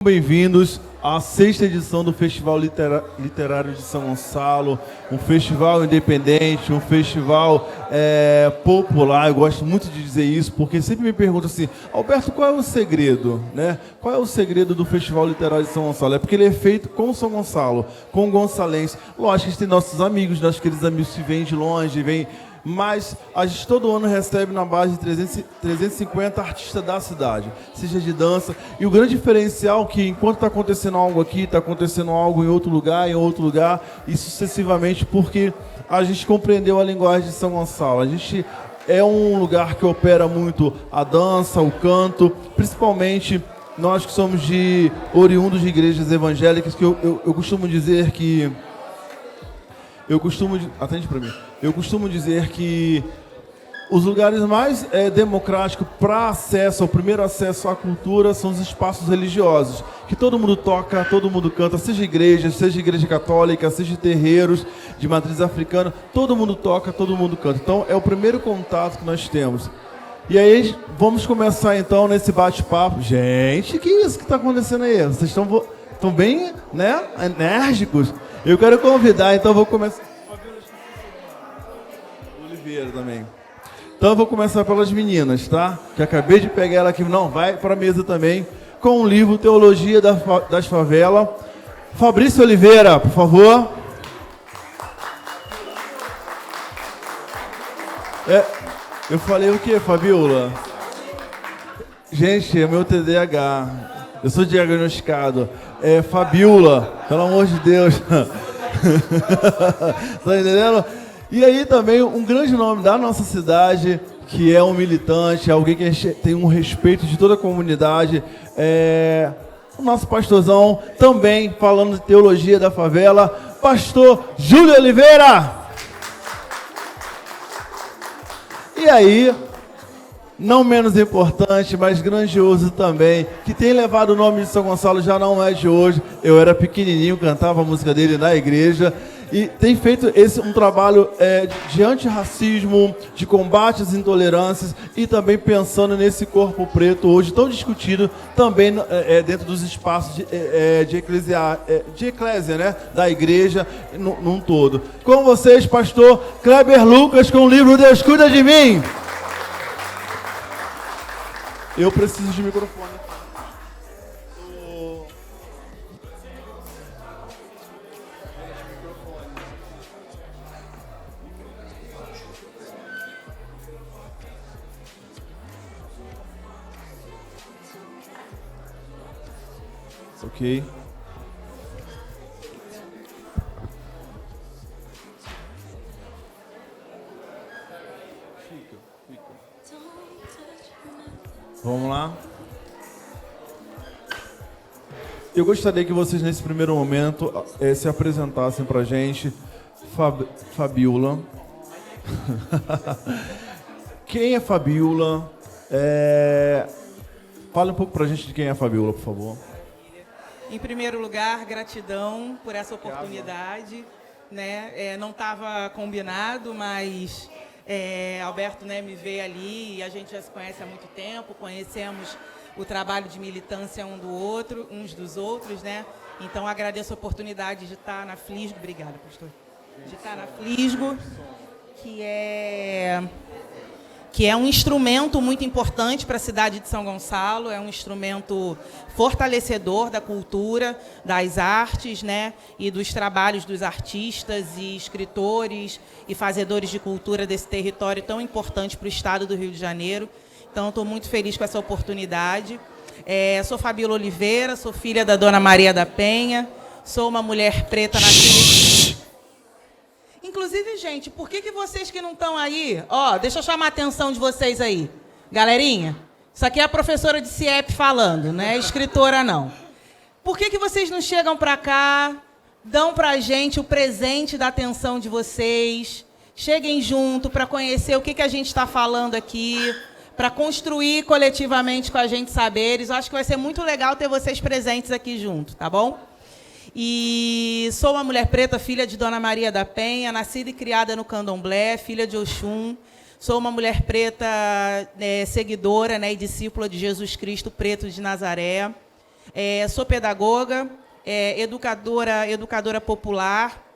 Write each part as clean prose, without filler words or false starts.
Bem-vindos à sexta edição do Festival Literário de São Gonçalo, um festival independente, um festival popular. Eu gosto muito de dizer isso, porque sempre me perguntam assim: Alberto, qual é o segredo? Né? Qual é o segredo do Festival Literário de São Gonçalo? É porque ele é feito com São Gonçalo, com o gonçalense. Lógico que a gente tem nossos amigos, nossos queridos amigos que vêm de longe, mas a gente todo ano recebe na base de 350 artistas da cidade, seja de dança. E o grande diferencial é que enquanto está acontecendo algo aqui, está acontecendo algo em outro lugar, e sucessivamente, porque a gente compreendeu a linguagem de São Gonçalo. A gente é um lugar que opera muito a dança, o canto, principalmente nós que somos oriundos de igrejas evangélicas, que eu costumo dizer que... Atende para mim. Eu costumo dizer que os lugares mais democráticos para acesso, o primeiro acesso à cultura, são os espaços religiosos, que todo mundo toca, todo mundo canta, seja igreja católica, seja terreiros de matriz africana, todo mundo toca, todo mundo canta. Então é o primeiro contato que nós temos. E aí vamos começar então nesse bate-papo. Gente, que isso que está acontecendo aí? Vocês estão bem, né, enérgicos. Eu quero convidar, então vou começar... Oliveira também. Então eu vou começar pelas meninas, tá? Que acabei de pegar ela aqui. Não, vai para a mesa também. Com o livro Teologia das Favelas. Fabrício Oliveira, por favor. Eu falei o quê, Fabiola? Gente, é meu TDAH. Eu sou diagnosticado. Fabiola, pelo amor de Deus. Tá entendendo? E aí também um grande nome da nossa cidade, que é um militante, alguém que tem um respeito de toda a comunidade. O nosso pastorzão, também falando de teologia da favela, pastor Júlio Oliveira. E aí... não menos importante, mas grandioso também, que tem levado o nome de São Gonçalo, já não é de hoje. Eu era pequenininho, cantava a música dele na igreja, e tem feito um trabalho de antirracismo, de combate às intolerâncias, e também pensando nesse corpo preto, hoje tão discutido, também dentro dos espaços de eclésia, né, da igreja, num todo. Com vocês, pastor Kleber Lucas, com o livro Deus Cuida de Mim. Eu preciso de microfone. Ok. Vamos lá. Eu gostaria que vocês, nesse primeiro momento, se apresentassem pra gente. Fabiola. Quem é Fabiola? Fala um pouco pra gente de quem é a Fabiola, por favor. Em primeiro lugar, gratidão por essa oportunidade. Né? Não estava combinado, mas... Alberto, né, me veio ali e a gente já se conhece há muito tempo, conhecemos o trabalho de militância uns dos outros, né? Então agradeço a oportunidade de estar na Flisgo, obrigada, pastor, de estar na Flisgo, que é um instrumento muito importante para a cidade de São Gonçalo, é um instrumento fortalecedor da cultura, das artes, né, e dos trabalhos dos artistas e escritores e fazedores de cultura desse território tão importante para o estado do Rio de Janeiro. Então, estou muito feliz com essa oportunidade. Sou Fabiola Oliveira, sou filha da Dona Maria da Penha, sou uma mulher preta nascida... Inclusive, gente, por que vocês que não estão aí... deixa eu chamar a atenção de vocês aí. Galerinha, isso aqui é a professora de CIEP falando, não é escritora, não. Por que vocês não chegam para cá, dão para a gente o presente da atenção de vocês, cheguem junto para conhecer o que a gente está falando aqui, para construir coletivamente com a gente saberes. Eu acho que vai ser muito legal ter vocês presentes aqui junto, tá bom? E sou uma mulher preta, filha de Dona Maria da Penha, nascida e criada no Candomblé, filha de Oxum. Sou uma mulher preta seguidora, né, e discípula de Jesus Cristo, preto de Nazaré. Sou pedagoga, educadora popular,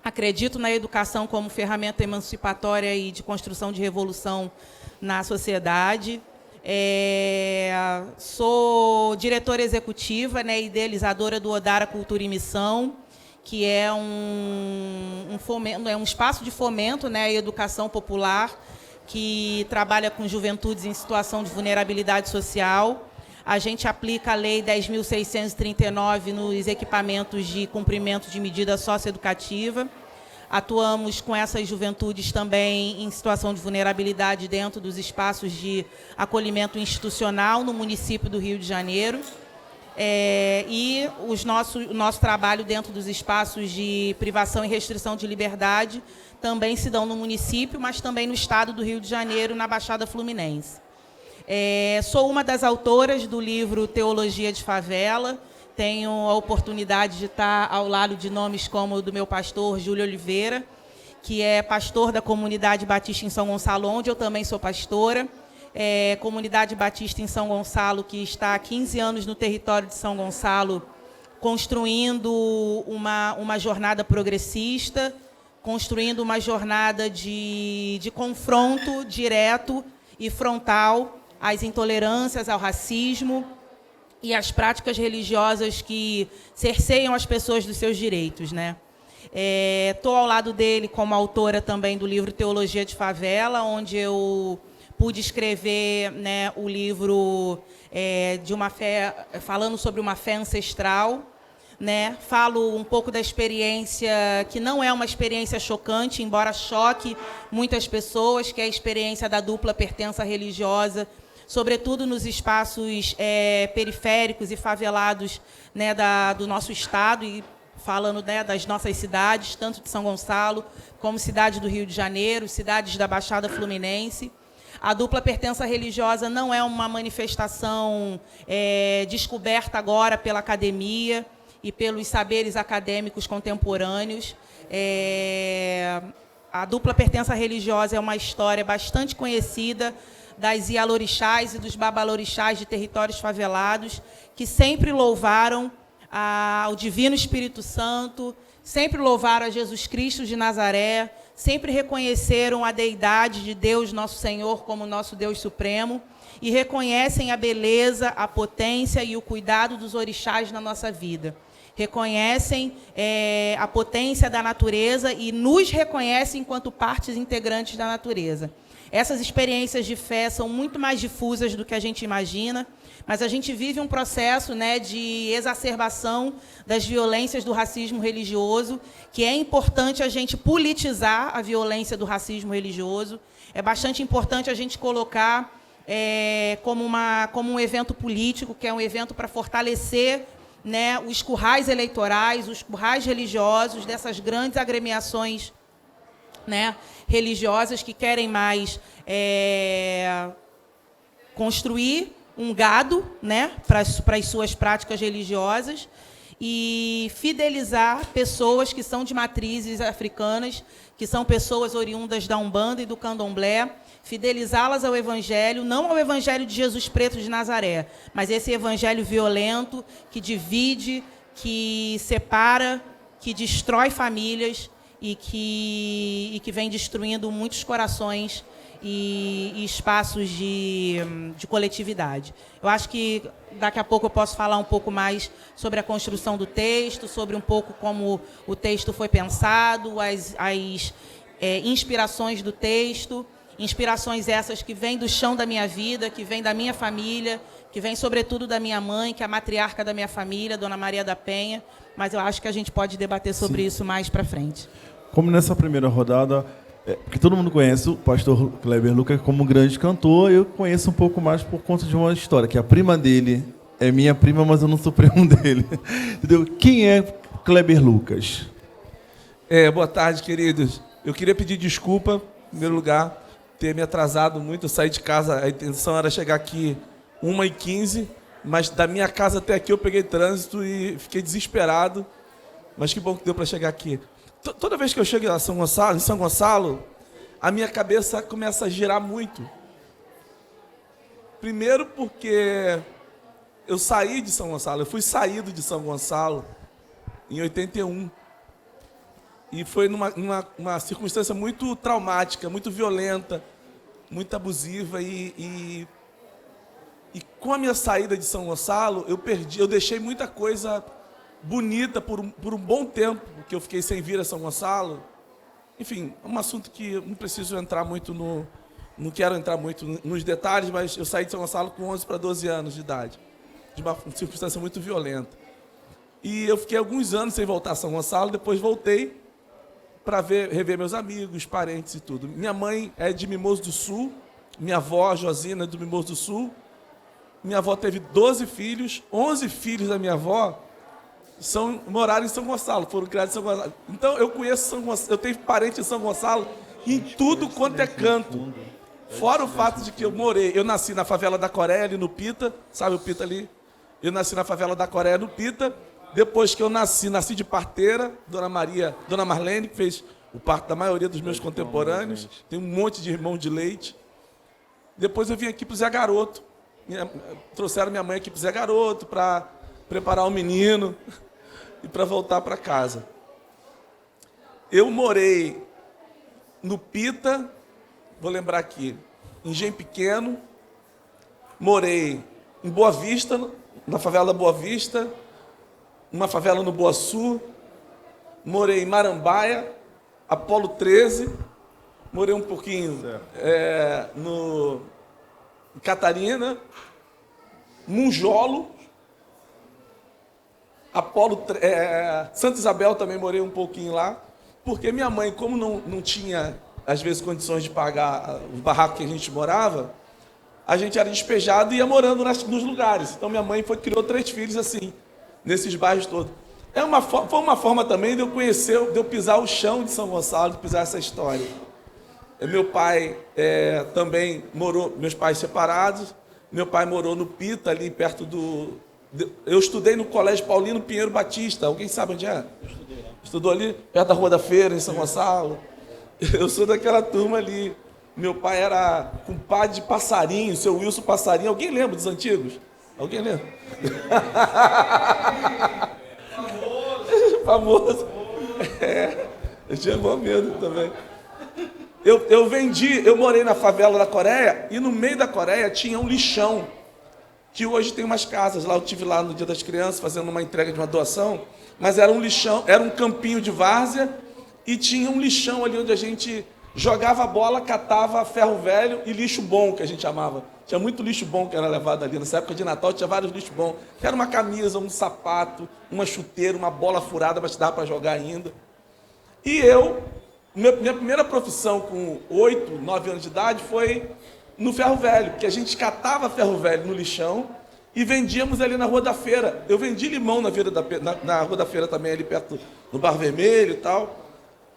acredito na educação como ferramenta emancipatória e de construção de revolução na sociedade. Sou diretora executiva, né, idealizadora do Odara Cultura e Missão, que é um espaço de fomento, né, à educação popular, que trabalha com juventudes em situação de vulnerabilidade social. A gente aplica a Lei 10.639 nos equipamentos de cumprimento de medida socioeducativa. Atuamos com essas juventudes também em situação de vulnerabilidade dentro dos espaços de acolhimento institucional no município do Rio de Janeiro. E o nosso trabalho dentro dos espaços de privação e restrição de liberdade também se dão no município, mas também no estado do Rio de Janeiro, na Baixada Fluminense. Sou uma das autoras do livro Teologia de Favela. Tenho a oportunidade de estar ao lado de nomes como o do meu pastor, Júlio Oliveira, que é pastor da Comunidade Batista em São Gonçalo, onde eu também sou pastora. Comunidade Batista em São Gonçalo, que está há 15 anos no território de São Gonçalo, construindo uma jornada progressista, construindo uma jornada de confronto direto e frontal às intolerâncias, ao racismo e às práticas religiosas que cerceiam as pessoas dos seus direitos, né? Estou ao lado dele como autora também do livro Teologia de Favela, onde eu pude escrever, né, o livro de uma fé, falando sobre uma fé ancestral, né? Falo um pouco da experiência, que não é uma experiência chocante, embora choque muitas pessoas, que é a experiência da dupla pertença religiosa, sobretudo nos espaços periféricos e favelados, né, do nosso estado, e falando, né, das nossas cidades, tanto de São Gonçalo, como cidade do Rio de Janeiro, cidades da Baixada Fluminense. A dupla pertença religiosa não é uma manifestação descoberta agora pela academia e pelos saberes acadêmicos contemporâneos. A dupla pertença religiosa é uma história bastante conhecida das Ialorixás e dos Babalorixás de territórios favelados, que sempre louvaram ao Divino Espírito Santo, sempre louvaram a Jesus Cristo de Nazaré, sempre reconheceram a deidade de Deus, nosso Senhor, como nosso Deus Supremo, e reconhecem a beleza, a potência e o cuidado dos orixás na nossa vida. Reconhecem a potência da natureza e nos reconhecem enquanto partes integrantes da natureza. Essas experiências de fé são muito mais difusas do que a gente imagina, mas a gente vive um processo, né, de exacerbação das violências do racismo religioso, que é importante a gente politizar a violência do racismo religioso. É bastante importante a gente colocar como um evento político, que é um evento para fortalecer, né, os currais eleitorais, os currais religiosos dessas grandes agremiações, né, religiosas que querem mais construir um gado, né, para as suas práticas religiosas e fidelizar pessoas que são de matrizes africanas, que são pessoas oriundas da Umbanda e do Candomblé, fidelizá-las ao Evangelho, não ao Evangelho de Jesus Preto de Nazaré, mas esse Evangelho violento que divide, que separa, que destrói famílias e que vem destruindo muitos corações e espaços de coletividade. Eu acho que daqui a pouco eu posso falar um pouco mais sobre a construção do texto, sobre um pouco como o texto foi pensado, as inspirações do texto, inspirações essas que vêm do chão da minha vida, que vêm da minha família, que vêm sobretudo da minha mãe, que é a matriarca da minha família, Dona Maria da Penha, mas eu acho que a gente pode debater sobre isso mais para frente. Como nessa primeira rodada, porque todo mundo conhece o pastor Kleber Lucas como um grande cantor, eu conheço um pouco mais por conta de uma história, que a prima dele é minha prima, mas eu não sou primo dele. Entendeu? Quem é Kleber Lucas? Boa tarde, queridos. Eu queria pedir desculpa, em primeiro lugar, ter me atrasado muito. Eu saí de casa, a intenção era chegar aqui 1h15, mas da minha casa até aqui eu peguei trânsito e fiquei desesperado. Mas que bom que deu para chegar aqui. Toda vez que eu chego em São Gonçalo, a minha cabeça começa a girar muito. Primeiro porque eu saí de São Gonçalo, eu fui saído de São Gonçalo em 81. E foi numa circunstância muito traumática, muito violenta, muito abusiva. E com a minha saída de São Gonçalo, eu deixei muita coisa bonita por um bom tempo, que eu fiquei sem vir a São Gonçalo. Enfim, é um assunto que eu não preciso entrar muito não quero entrar muito nos detalhes, mas eu saí de São Gonçalo com 11 para 12 anos de idade, de uma circunstância muito violenta. E eu fiquei alguns anos sem voltar a São Gonçalo, depois voltei para rever meus amigos, parentes e tudo. Minha mãe é de Mimoso do Sul, minha avó, Josina, é do Mimoso do Sul. Minha avó teve 12 filhos, 11 filhos da minha avó moraram em São Gonçalo, foram criados em São Gonçalo. Então eu conheço São Gonçalo, eu tenho parente em São Gonçalo em tudo quanto é canto. Fora o fato de que eu nasci na favela da Coreia, ali no Pita, sabe o Pita ali? Eu nasci na favela da Coreia, no Pita. Depois que eu nasci de parteira, Dona Marlene, que fez o parto da maioria dos meus contemporâneos. Tem um monte de irmão de leite. Depois eu vim aqui para o Zé Garoto. Trouxeram minha mãe aqui para o Zé Garoto para preparar o menino e para voltar para casa. Eu morei no Pita, vou lembrar aqui, em Engenho Pequeno. Morei em Boa Vista, na favela da Boa Vista, uma favela no Boaçu. Morei em Marambaia, Apolo 13. Morei um pouquinho em Catarina, Munjolo, Santa Isabel também morei um pouquinho lá, porque minha mãe, como não tinha, às vezes, condições de pagar os barracos que a gente morava, a gente era despejado e ia morando nos lugares. Então minha mãe criou 3 filhos assim, nesses bairros todos. Foi uma forma também de eu conhecer, de eu pisar o chão de São Gonçalo, de pisar essa história. Meu pai também morou, meus pais separados, meu pai morou no Pita, ali perto eu estudei no Colégio Paulino Pinheiro Batista, alguém sabe onde é? Estudou ali, perto da Rua da Feira, em São Gonçalo. Eu sou daquela turma ali. Meu pai era compadre de Passarinho, seu Wilson Passarinho. Alguém lembra dos antigos? Alguém lembra? Famoso. Eu tinha bom medo também. Eu morei na favela da Coreia e no meio da Coreia tinha um lixão, que hoje tem umas casas lá. Eu estive lá no Dia das Crianças fazendo uma entrega de uma doação, mas era um lixão, era um campinho de várzea e tinha um lixão ali onde a gente jogava bola, catava ferro velho e lixo bom, que a gente chamava. Tinha muito lixo bom que era levado ali. Nessa época de Natal tinha vários lixos bons. Era uma camisa, um sapato, uma chuteira, uma bola furada, mas dava para jogar ainda. E minha primeira profissão com 8, 9 anos de idade foi no ferro velho, porque a gente catava ferro velho no lixão e vendíamos ali na Rua da Feira. Eu vendi limão na Rua da Feira também, ali perto do Bar Vermelho e tal.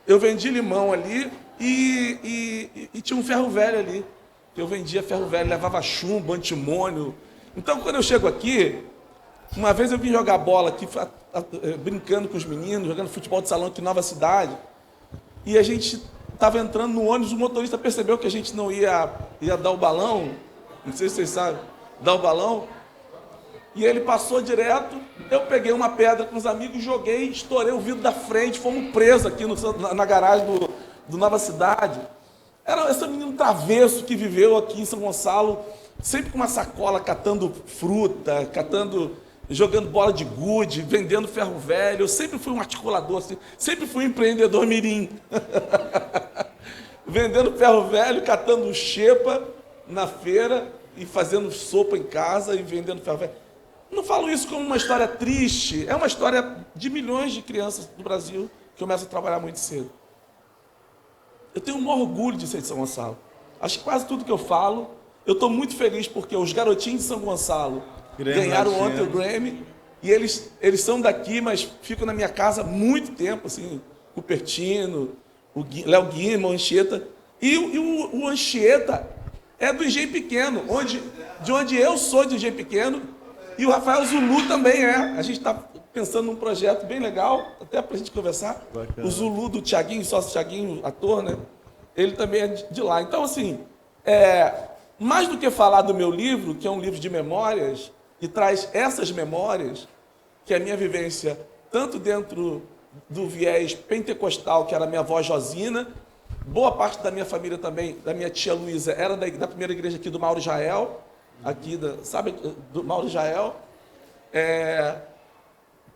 Eu vendi limão ali e tinha um ferro velho ali. Eu vendia ferro velho, levava chumbo, antimônio. Então, quando eu chego aqui, uma vez eu vim jogar bola aqui, brincando com os meninos, jogando futebol de salão aqui em Nova Cidade, e a gente estava entrando no ônibus, o motorista percebeu que a gente não ia dar o balão, não sei se vocês sabem, dar o balão, e ele passou direto. Eu peguei uma pedra com os amigos, joguei, estourei o vidro da frente, fomos presos aqui na garagem do Nova Cidade. Era esse menino travesso que viveu aqui em São Gonçalo, sempre com uma sacola, catando fruta, jogando bola de gude, vendendo ferro velho. Eu sempre fui um articulador, assim, sempre fui um empreendedor mirim. Vendendo ferro velho, catando xepa na feira e fazendo sopa em casa e vendendo ferro velho. Não falo isso como uma história triste, é uma história de milhões de crianças do Brasil que começam a trabalhar muito cedo. Eu tenho um maior orgulho de ser de São Gonçalo. Acho que quase tudo que eu falo, eu estou muito feliz porque os garotinhos de São Gonçalo ganharam ontem o Grammy e eles são daqui, mas ficam na minha casa há muito tempo, assim, Cupertino, o Léo Guima, o Anchieta. E o Anchieta é do Engenho Pequeno, de onde eu sou de Engenho Pequeno, e o Rafael Zulu também é. A gente está pensando num projeto bem legal, até para a gente conversar. Bacana. O Zulu do Thiaguinho, sócio Thiaguinho, ator, né? Ele também é de lá. Então, assim, mais do que falar do meu livro, que é um livro de memórias, e traz essas memórias, que é a minha vivência, tanto dentro do viés pentecostal, que era a minha avó Josina, boa parte da minha família também, da minha tia Luísa, era da primeira igreja aqui do Mauro Jael, aqui, sabe, do Mauro Jael,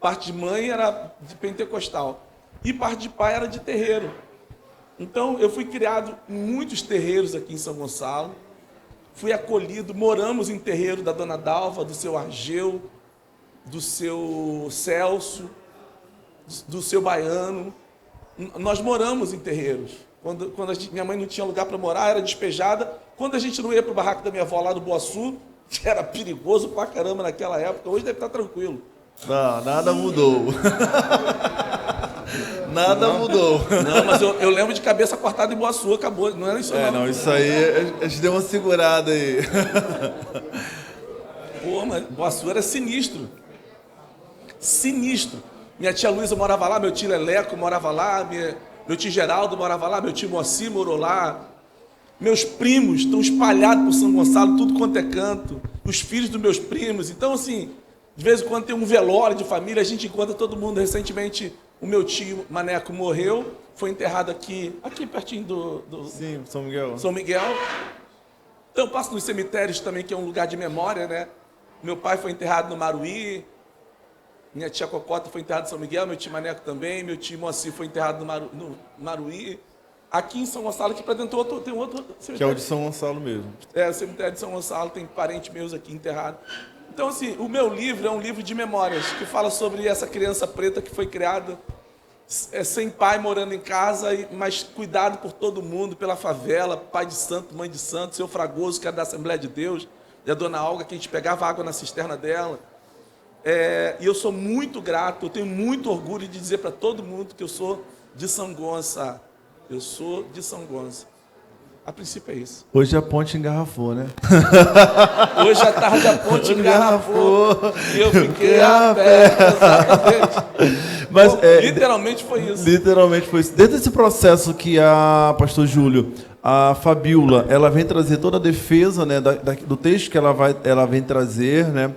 parte de mãe era de pentecostal, e parte de pai era de terreiro. Então, eu fui criado em muitos terreiros aqui em São Gonçalo, fui acolhido, moramos em terreiro da Dona Dalva, do seu Argeu, do seu Celso, do seu Baiano. Nós moramos em terreiros. Quando minha mãe não tinha lugar para morar, era despejada. Quando a gente não ia para o barraco da minha avó lá do Boaçu, que era perigoso pra caramba naquela época, hoje deve estar tranquilo. Não, nada mudou. Nada mudou. Não, mas eu lembro de cabeça cortada em Boaçu, acabou. Não era isso não, isso aí, a gente deu uma segurada aí. Pô, mas Boaçu era sinistro. Sinistro. Minha tia Luísa morava lá, meu tio Leleco morava lá, meu tio Geraldo morava lá, meu tio Moacir morou lá. Meus primos estão espalhados por São Gonçalo, tudo quanto é canto. Os filhos dos meus primos. Então, assim, de vez em quando tem um velório de família, a gente encontra todo mundo. Recentemente, o meu tio Maneco morreu, foi enterrado aqui pertinho do Sim, São Miguel. São Miguel. Então, eu passo nos cemitérios também, que é um lugar de memória, né? Meu pai foi enterrado no Maruí. Minha tia Cocota foi enterrada em São Miguel, meu tio Maneco também, meu tio Moacir foi enterrado no Maruí. Aqui em São Gonçalo, aqui para dentro tem outro cemitério. Que é o de São Gonçalo mesmo. O cemitério de São Gonçalo, tem parentes meus aqui enterrados. Então, assim, o meu livro é um livro de memórias, que fala sobre essa criança preta que foi criada sem pai, morando em casa, mas cuidado por todo mundo, pela favela, pai de santo, mãe de santo, seu Fragoso, que era da Assembleia de Deus, e a dona Olga, que a gente pegava água na cisterna dela. E eu sou muito grato, eu tenho muito orgulho de dizer para todo mundo que eu sou de São Gonçalo. Eu sou de São Gonçalo. A princípio é isso. Hoje a ponte engarrafou, né? Hoje à tarde a ponte engarrafou e eu fiquei a pé. Exatamente. Mas, literalmente foi isso. Literalmente foi isso. Dentro desse processo que a pastor Júlio, a Fabíola, ela vem trazer toda a defesa, né, do texto que ela vem trazer, né?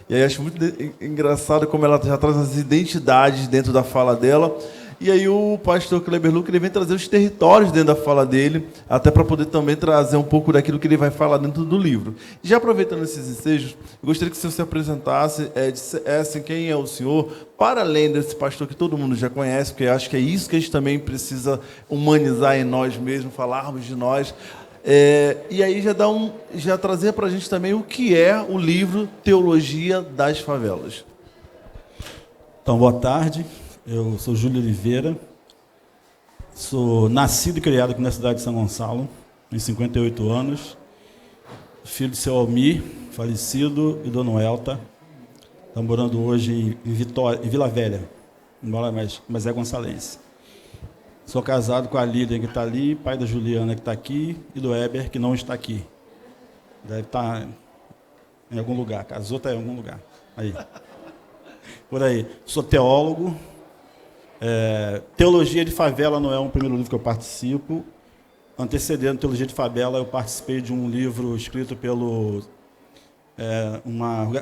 E aí acho muito engraçado como ela já traz as identidades dentro da fala dela. E aí o pastor Kleber Luca, ele vem trazer os territórios dentro da fala dele, até para poder também trazer um pouco daquilo que ele vai falar dentro do livro. E já aproveitando esses ensejos, eu gostaria que você se apresentasse, dissesse quem é o senhor, para além desse pastor que todo mundo já conhece, porque acho que é isso que a gente também precisa humanizar em nós mesmos, falarmos de nós. E aí já trazer para a gente também o que é o livro Teologia das Favelas. Então, boa tarde. Eu sou Júlio Oliveira, sou nascido e criado aqui na cidade de São Gonçalo, tenho 58 anos, filho de seu Almir, falecido, e Dona Elta. Estamos morando hoje em Vila Velha, mas é gonçalense. Sou casado com a Lídia, que está ali, pai da Juliana, que está aqui, e do Heber, que não está aqui. Deve estar em algum lugar, casou, está em algum lugar. Aí. Por aí. Sou teólogo. Teologia de Favela não é o primeiro livro que eu participo. Antecedendo Teologia de Favela, eu participei de um livro escrito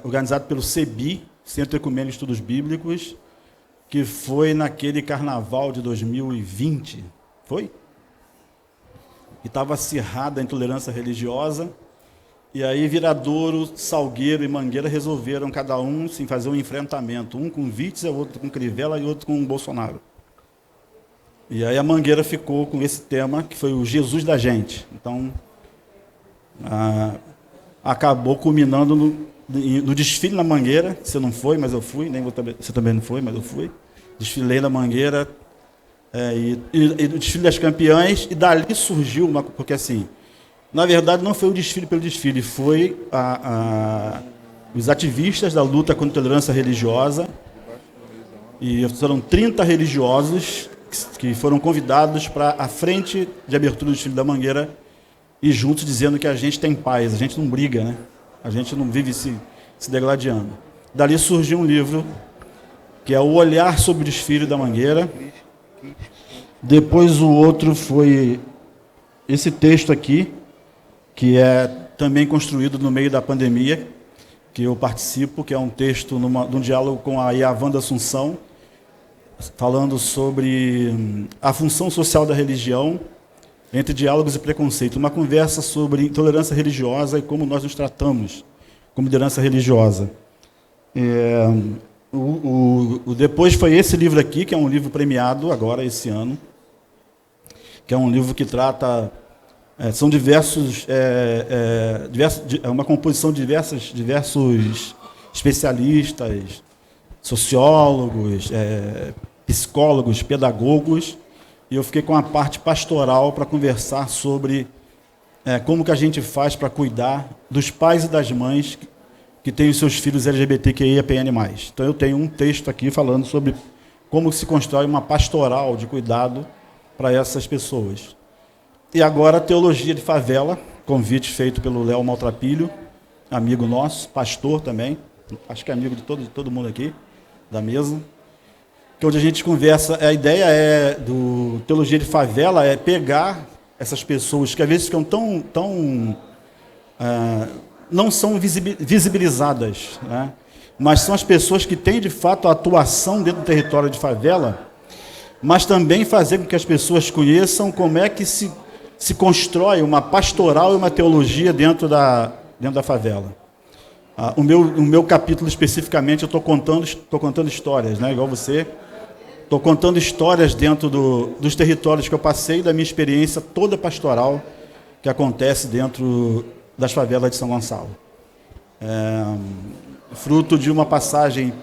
organizado pelo CEBI, Centro Ecumênico de Estudos Bíblicos, que foi naquele carnaval de 2020. Foi? E estava acirrada a intolerância religiosa. E aí Viradouro, Salgueiro e Mangueira resolveram cada um fazer um enfrentamento. Um com Witzel, outro com Crivella e outro com Bolsonaro. E aí a Mangueira ficou com esse tema, que foi o Jesus da gente. Então, acabou culminando no desfile na Mangueira. Você não foi, mas eu fui. Você também não foi, mas eu fui. Desfilei na Mangueira. E o desfile das campeãs. E dali surgiu porque assim... Na verdade, não foi o desfile pelo desfile, foi os ativistas da luta contra a intolerância religiosa. E foram 30 religiosos que foram convidados para a frente de abertura do desfile da Mangueira e juntos dizendo que a gente tem paz, a gente não briga, né? A gente não vive se degladiando. Dali surgiu um livro que é O Olhar sobre o Desfile da Mangueira. Depois o outro foi esse texto aqui, que é também construído no meio da pandemia, que eu participo, que é um texto de um diálogo com a Wanda Assunção, falando sobre a função social da religião entre diálogos e preconceito. Uma conversa sobre intolerância religiosa e como nós nos tratamos como liderança religiosa. Depois foi esse livro aqui, que é um livro premiado agora, esse ano, que é um livro que trata... são diversos... é uma composição de diversos especialistas, sociólogos, psicólogos, pedagogos, e eu fiquei com a parte pastoral para conversar sobre como que a gente faz para cuidar dos pais e das mães que têm os seus filhos LGBTQIAPN+. Então eu tenho um texto aqui falando sobre como se constrói uma pastoral de cuidado para essas pessoas. E agora, Teologia de Favela, convite feito pelo Léo Maltrapilho, amigo nosso, pastor também, acho que é amigo de todo mundo aqui, da mesa, que onde a gente conversa, a ideia do Teologia de Favela é pegar essas pessoas que às vezes ficam não são visibilizadas, né? Mas são as pessoas que têm, de fato, a atuação dentro do território de favela, mas também fazer com que as pessoas conheçam como é que se constrói uma pastoral e uma teologia dentro da favela. O meu capítulo, especificamente, eu estou contando histórias, né? Igual você. Estou contando histórias dentro dos territórios que eu passei, da minha experiência toda pastoral que acontece dentro das favelas de São Gonçalo. Fruto de uma passagem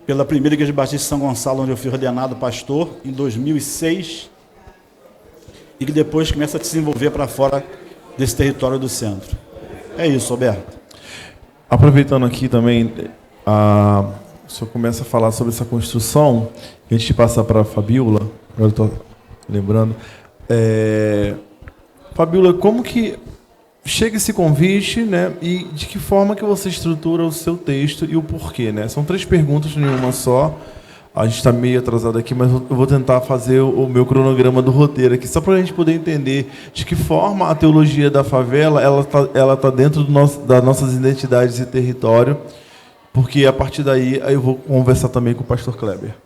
pela primeira Igreja Batista de São Gonçalo, onde eu fui ordenado pastor, em 2006, e que depois começa a se desenvolver para fora desse território do centro. É isso, Roberto. Aproveitando aqui também, o senhor começa a falar sobre essa construção, antes de passar para a Fabíola, agora eu estou lembrando. Fabíola, como que chega esse convite, né? E de que forma que você estrutura o seu texto e o porquê, né? São 3 perguntas em uma só. A gente está meio atrasado aqui, mas eu vou tentar fazer o meu cronograma do roteiro aqui, só para a gente poder entender de que forma a teologia da favela ela tá dentro das nossas identidades e território, porque a partir daí eu vou conversar também com o pastor Kleber.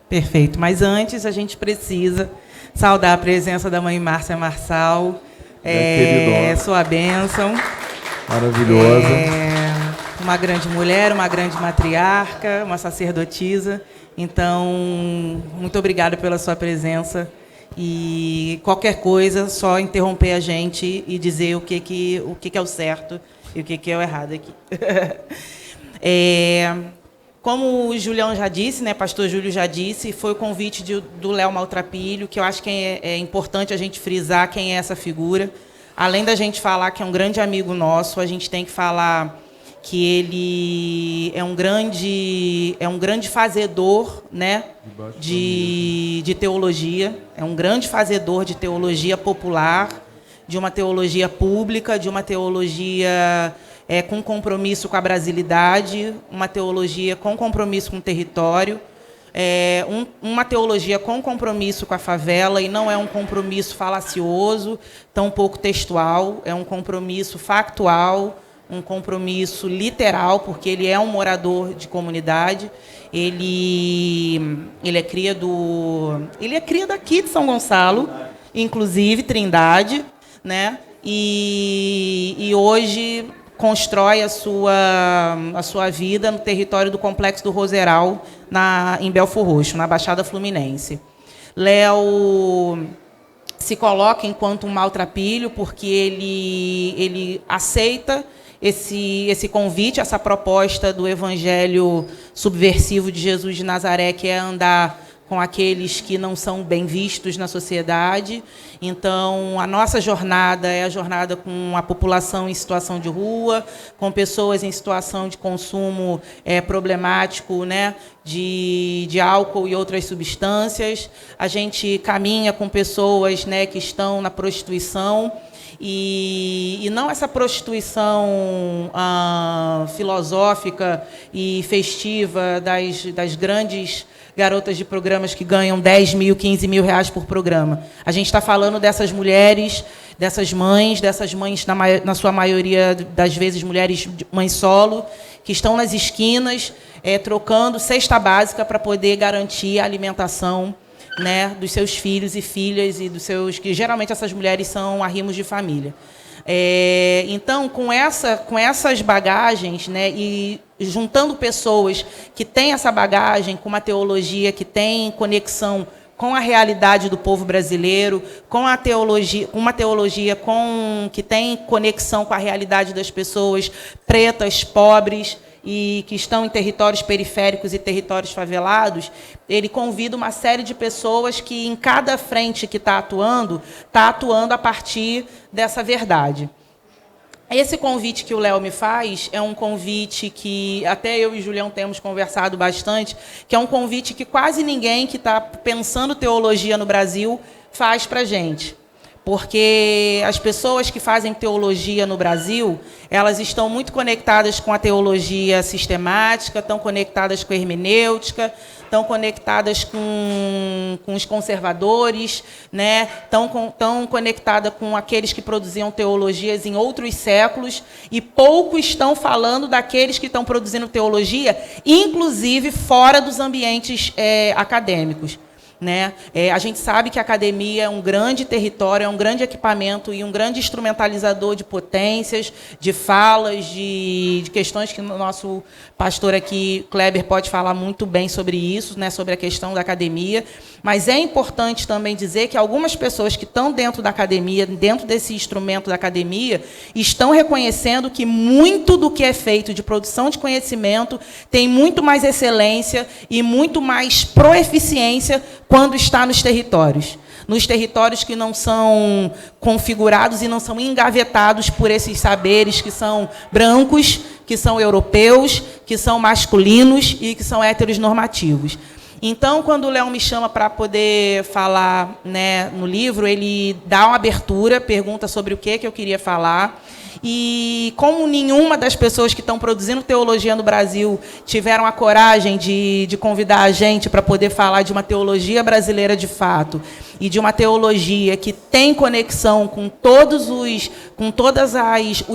Perfeito, mas antes a gente precisa saudar a presença da mãe Márcia Marçal, sua bênção. Maravilhosa. Uma grande mulher, uma grande matriarca, uma sacerdotisa. Então, muito obrigada pela sua presença. E qualquer coisa, só interromper a gente e dizer o que é o certo e o que é o errado aqui. Como o Julião já disse, né, pastor Júlio já disse, foi o convite do Léo Maltrapilho, que eu acho que é importante a gente frisar quem é essa figura. Além da gente falar que é um grande amigo nosso, a gente tem que falar que ele é um grande fazedor, né, de teologia, é um grande fazedor de teologia popular, de uma teologia pública, de uma teologia com compromisso com a brasilidade, uma teologia com compromisso com o território, uma teologia com compromisso com a favela, e não é um compromisso falacioso, tampouco textual, é um compromisso factual, um compromisso literal, porque ele é um morador de comunidade, ele é cria daqui de São Gonçalo, inclusive Trindade, né? E hoje constrói a sua vida no território do Complexo do Roseral, em Belfor Roxo, na Baixada Fluminense. Léo se coloca enquanto um maltrapilho, porque ele aceita esse convite, essa proposta do evangelho subversivo de Jesus de Nazaré, que é andar com aqueles que não são bem vistos na sociedade. Então, a nossa jornada é a jornada com a população em situação de rua, com pessoas em situação de consumo problemático, né, de álcool e outras substâncias. A gente caminha com pessoas, né, que estão na prostituição, e não essa prostituição filosófica e festiva das grandes garotas de programas que ganham 10 mil, 15 mil reais por programa. A gente está falando dessas mulheres dessas mães na sua maioria das vezes mulheres mães solo, que estão nas esquinas trocando cesta básica para poder garantir a alimentação, né, dos seus filhos e filhas e dos seus, que geralmente essas mulheres são arrimos de família. Então, com essas bagagens, né, e juntando pessoas que têm essa bagagem, com uma teologia que tem conexão com a realidade do povo brasileiro, com uma teologia que tem conexão com a realidade das pessoas pretas, pobres, e que estão em territórios periféricos e territórios favelados, ele convida uma série de pessoas que, em cada frente que está atuando a partir dessa verdade. Esse convite que o Léo me faz é um convite que até eu e o Julião temos conversado bastante, que é um convite que quase ninguém que está pensando teologia no Brasil faz para a gente. Porque as pessoas que fazem teologia no Brasil, elas estão muito conectadas com a teologia sistemática, estão conectadas com a hermenêutica, estão conectadas com os conservadores, né? Estão conectadas com aqueles que produziam teologias em outros séculos, e pouco estão falando daqueles que estão produzindo teologia, inclusive fora dos ambientes acadêmicos. Né? A gente sabe que a academia é um grande território, é um grande equipamento e um grande instrumentalizador de potências, de falas, de questões que o nosso pastor aqui, Kleber, pode falar muito bem sobre isso, né? Sobre a questão da academia. Mas é importante também dizer que algumas pessoas que estão dentro da academia, dentro desse instrumento da academia, estão reconhecendo que muito do que é feito de produção de conhecimento tem muito mais excelência e muito mais proeficiência quando está nos territórios que não são configurados e não são engavetados por esses saberes que são brancos, que são europeus, que são masculinos e que são heteronormativos. Então, quando o Léo me chama para poder falar, né, no livro, ele dá uma abertura, pergunta sobre o que eu queria falar. E como nenhuma das pessoas que estão produzindo teologia no Brasil tiveram a coragem de convidar a gente para poder falar de uma teologia brasileira de fato, e de uma teologia que tem conexão com todos os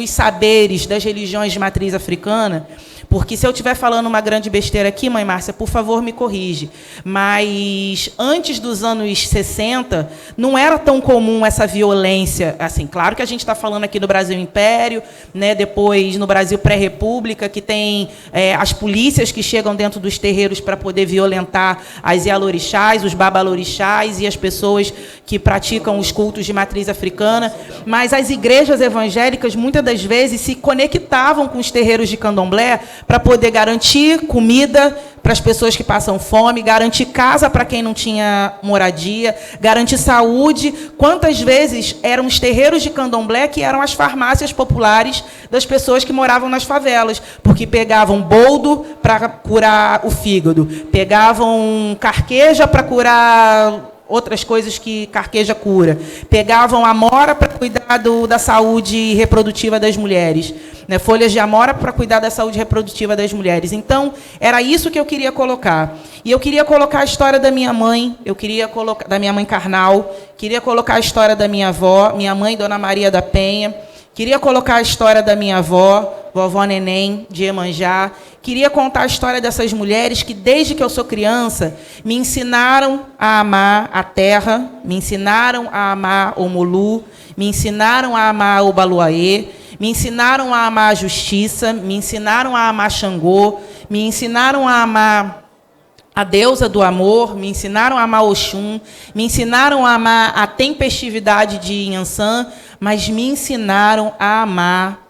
saberes das religiões de matriz africana, porque se eu estiver falando uma grande besteira aqui, mãe Márcia, por favor, me corrige, mas antes dos anos 60, não era tão comum essa violência. Assim, claro que a gente está falando aqui do Brasil Império, né, depois no Brasil pré-república, que tem as polícias que chegam dentro dos terreiros para poder violentar as ialorixás, os babalorixás e as pessoas que praticam os cultos de matriz africana, mas as igrejas evangélicas, muitas das vezes, se conectavam com os terreiros de candomblé para poder garantir comida para as pessoas que passam fome, garantir casa para quem não tinha moradia, garantir saúde. Quantas vezes eram os terreiros de candomblé que eram as farmácias populares das pessoas que moravam nas favelas, porque pegavam boldo para curar o fígado, pegavam carqueja para curar outras coisas que carqueja cura, pegavam amora para cuidar da saúde reprodutiva das mulheres, né? Folhas de amora para cuidar da saúde reprodutiva das mulheres. Então, era isso que eu queria colocar. E eu queria colocar a história da minha mãe, eu queria colocar da minha mãe carnal, queria colocar a história da minha avó, minha mãe, Dona Maria da Penha, queria colocar a história da minha avó, vovó Neném, de Iemanjá. Queria contar a história dessas mulheres que, desde que eu sou criança, me ensinaram a amar a terra, me ensinaram a amar o Molu, me ensinaram a amar o Baluaê, me ensinaram a amar a justiça, me ensinaram a amar Xangô, me ensinaram a amar a deusa do amor, me ensinaram a amar Oxum, me ensinaram a amar a tempestividade de Inhansã, mas me ensinaram a amar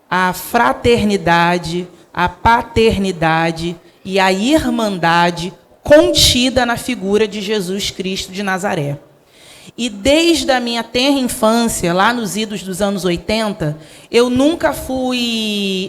a fraternidade, a paternidade e a irmandade contida na figura de Jesus Cristo de Nazaré. E desde a minha tenra infância, lá nos idos dos anos 80, eu nunca fui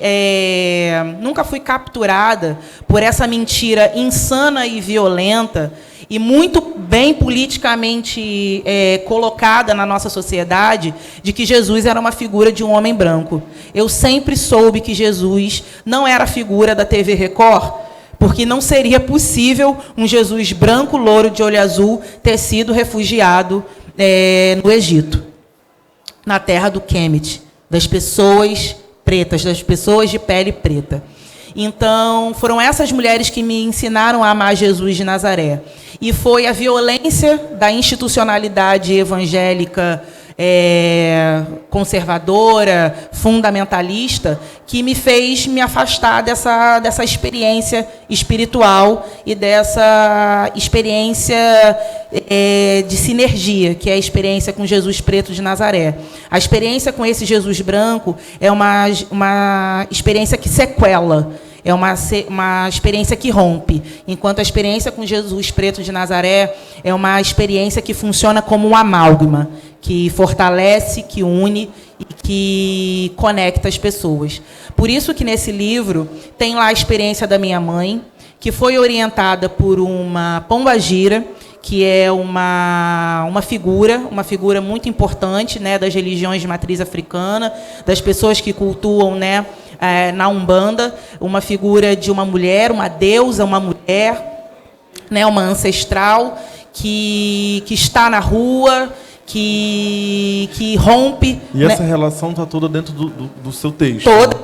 capturada por essa mentira insana e violenta e muito bem politicamente colocada na nossa sociedade, de que Jesus era uma figura de um homem branco. Eu sempre soube que Jesus não era a figura da TV Record, porque não seria possível um Jesus branco, louro, de olho azul, ter sido refugiado no Egito. na terra do Kemet, das pessoas pretas, das pessoas de pele preta. Então, foram essas mulheres que me ensinaram a amar Jesus de Nazaré. E foi a violência da institucionalidade evangélica conservadora, fundamentalista, que me fez me afastar dessa experiência espiritual e dessa experiência de sinergia, que é a experiência com Jesus preto de Nazaré. A experiência com esse Jesus branco é uma experiência que sequela, é uma experiência que rompe, enquanto a experiência com Jesus preto de Nazaré é uma experiência que funciona como um amálgama, que fortalece, que une e que conecta as pessoas. Por isso que nesse livro tem lá a experiência da minha mãe, que foi orientada por uma pombagira, que é uma figura muito importante, né, das religiões de matriz africana, das pessoas que cultuam, né, na Umbanda, uma figura de uma mulher, uma deusa, uma mulher, né, uma ancestral que está na rua, que rompe. E essa relação está toda dentro do seu texto. Toda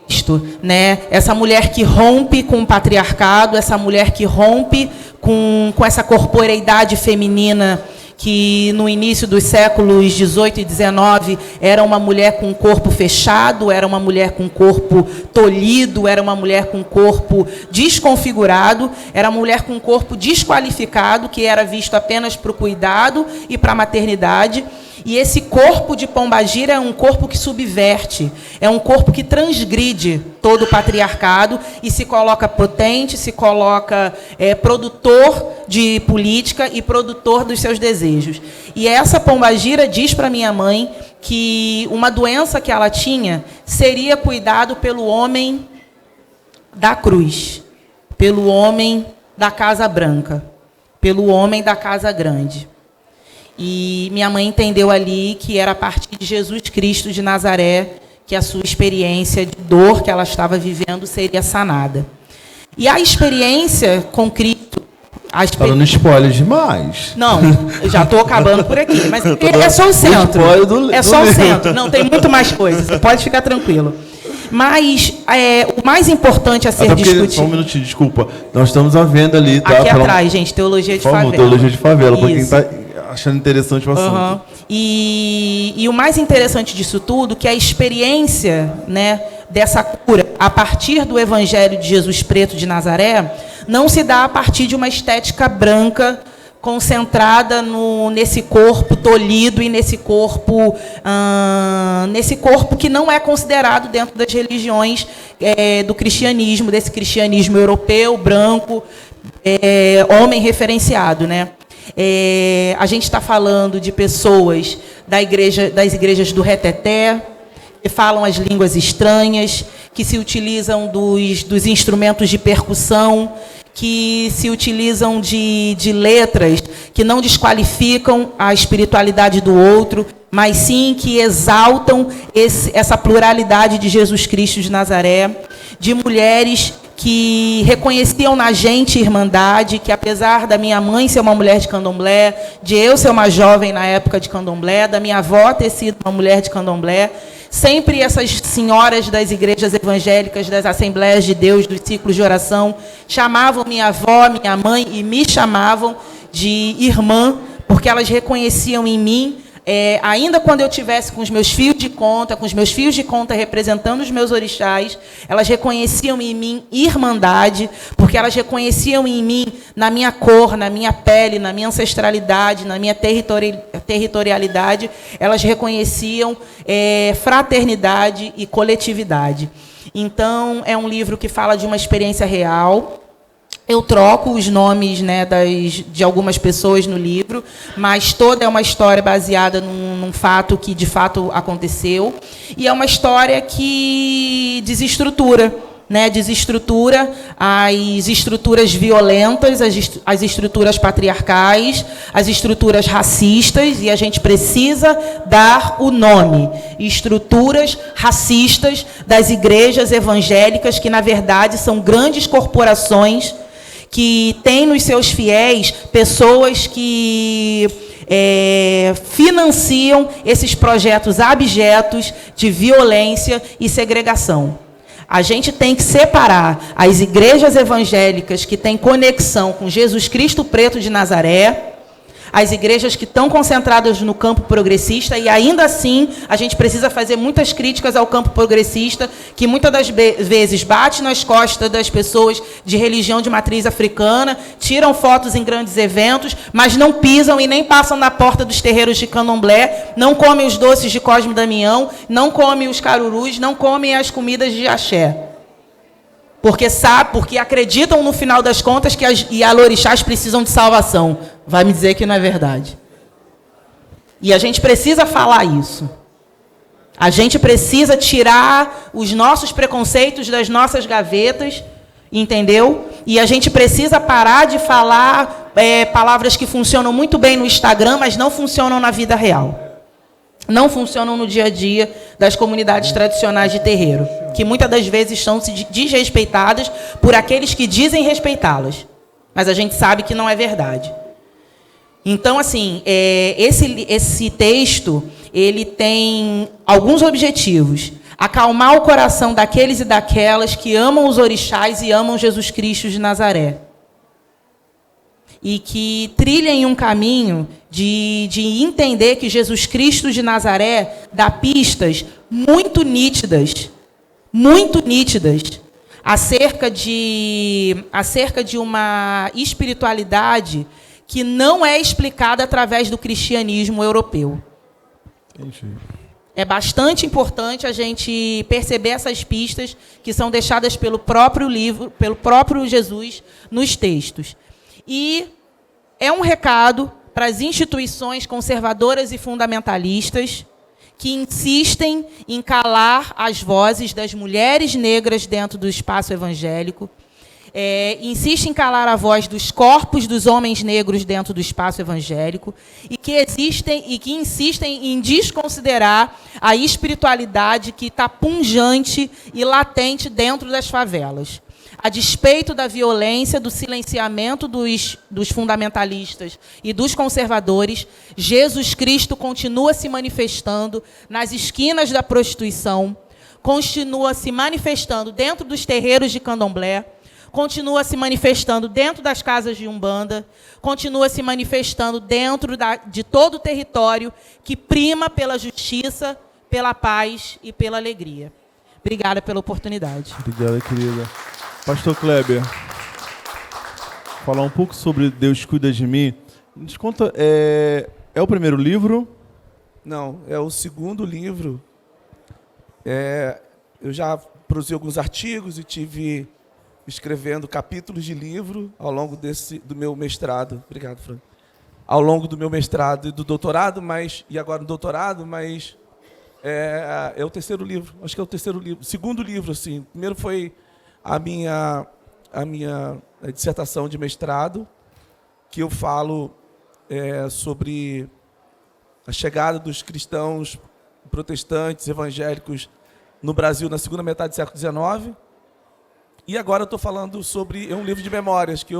texto, né? Essa mulher que rompe com o patriarcado, essa mulher que rompe com essa corporeidade feminina que no início dos séculos 18 e 19 era uma mulher com corpo fechado, era uma mulher com corpo tolhido, era uma mulher com corpo desconfigurado, era uma mulher com corpo desqualificado, que era visto apenas para o cuidado e para a maternidade. E esse corpo de pombagira é um corpo que subverte, é um corpo que transgride todo o patriarcado e se coloca potente, se coloca produtor de política e produtor dos seus desejos. E essa pombagira diz para minha mãe que uma doença que ela tinha seria cuidado pelo homem da cruz, pelo homem da Casa Branca, pelo homem da Casa Grande. E minha mãe entendeu ali que era a partir de Jesus Cristo de Nazaré que a sua experiência de dor que ela estava vivendo seria sanada. E a experiência com Cristo... Falando spoiler demais. Não, eu já estou acabando por aqui. Mas é só o centro. É só o centro. Não, tem muito mais coisas. Você pode ficar tranquilo. Mas o mais importante a ser discutido... Só um minutinho, desculpa. Nós estamos à venda ali, tá? Aqui atrás, gente, Teologia de Favela. Teologia de Favela, para quem está achando interessante o assunto. E o mais interessante disso tudo, que a experiência, né, dessa cura, a partir do Evangelho de Jesus Preto de Nazaré, não se dá a partir de uma estética branca, concentrada nesse corpo tolhido e nesse corpo que não é considerado dentro das religiões do cristianismo, desse cristianismo europeu, branco, homem referenciado, né? A gente está falando de pessoas das igrejas do Reteté, que falam as línguas estranhas, que se utilizam dos instrumentos de percussão, que se utilizam de letras que não desqualificam a espiritualidade do outro, mas sim que exaltam essa pluralidade de Jesus Cristo de Nazaré, de mulheres que reconheciam na gente irmandade, que apesar da minha mãe ser uma mulher de candomblé, de eu ser uma jovem na época de candomblé, da minha avó ter sido uma mulher de candomblé, sempre essas senhoras das igrejas evangélicas, das Assembleias de Deus, dos ciclos de oração, chamavam minha avó, minha mãe, e me chamavam de irmã, porque elas reconheciam em mim, ainda quando eu estivesse com os meus fios de conta representando os meus orixás, elas reconheciam em mim irmandade, porque elas reconheciam em mim, na minha cor, na minha pele, na minha ancestralidade, na minha territorialidade, elas reconheciam fraternidade e coletividade. Então, é um livro que fala de uma experiência real. Eu troco os nomes, né, de algumas pessoas no livro, mas toda é uma história baseada num fato que, de fato, aconteceu. E é uma história que desestrutura, né, desestrutura as estruturas violentas, as estruturas patriarcais, as estruturas racistas, e a gente precisa dar o nome. Estruturas racistas das igrejas evangélicas, que, na verdade, são grandes corporações que têm nos seus fiéis pessoas que financiam esses projetos abjetos de violência e segregação. A gente tem que separar as igrejas evangélicas que têm conexão com Jesus Cristo Preto de Nazaré, as igrejas que estão concentradas no campo progressista, e ainda assim a gente precisa fazer muitas críticas ao campo progressista, que muitas das vezes bate nas costas das pessoas de religião de matriz africana, tiram fotos em grandes eventos, mas não pisam e nem passam na porta dos terreiros de candomblé, não comem os doces de Cosme Damião, não comem os carurus, não comem as comidas de axé. Porque acreditam, no final das contas, que as Ialorixás precisam de salvação. Vai me dizer que não é verdade. E a gente precisa falar isso. A gente precisa tirar os nossos preconceitos das nossas gavetas, entendeu? E a gente precisa parar de falar palavras que funcionam muito bem no Instagram, mas não funcionam na vida real. Não funcionam no dia a dia das comunidades tradicionais de terreiro, que muitas das vezes são desrespeitadas por aqueles que dizem respeitá-las. Mas a gente sabe que não é verdade. Então, assim, esse texto, ele tem alguns objetivos. Acalmar o coração daqueles e daquelas que amam os orixás e amam Jesus Cristo de Nazaré. E que trilhem um caminho de entender que Jesus Cristo de Nazaré dá pistas muito nítidas acerca de uma espiritualidade que não é explicada através do cristianismo europeu. Entendi. É bastante importante a gente perceber essas pistas que são deixadas pelo próprio livro, pelo próprio Jesus nos textos. E é um recado para as instituições conservadoras e fundamentalistas que insistem em calar as vozes das mulheres negras dentro do espaço evangélico, insistem em calar a voz dos corpos dos homens negros dentro do espaço evangélico e que insistem em desconsiderar a espiritualidade que está pungente e latente dentro das favelas. A despeito da violência, do silenciamento dos fundamentalistas e dos conservadores, Jesus Cristo continua se manifestando nas esquinas da prostituição, continua se manifestando dentro dos terreiros de candomblé, continua se manifestando dentro das casas de Umbanda, continua se manifestando dentro de todo o território que prima pela justiça, pela paz e pela alegria. Obrigada pela oportunidade. Obrigada, querida. Pastor Kleber, falar um pouco sobre Deus Cuida de Mim. Nos conta, é o primeiro livro? Não, é o segundo livro. Eu já produzi alguns artigos e tive escrevendo capítulos de livro ao longo do meu mestrado. Obrigado, Fran. Ao longo do meu mestrado e do doutorado, e agora no doutorado, mas é o terceiro livro. Acho que é o terceiro livro. Segundo livro, assim. O primeiro foi a minha dissertação de mestrado, que eu falo sobre a chegada dos cristãos protestantes, evangélicos, no Brasil na segunda metade do século XIX. E agora eu estou falando sobre um livro de memórias, que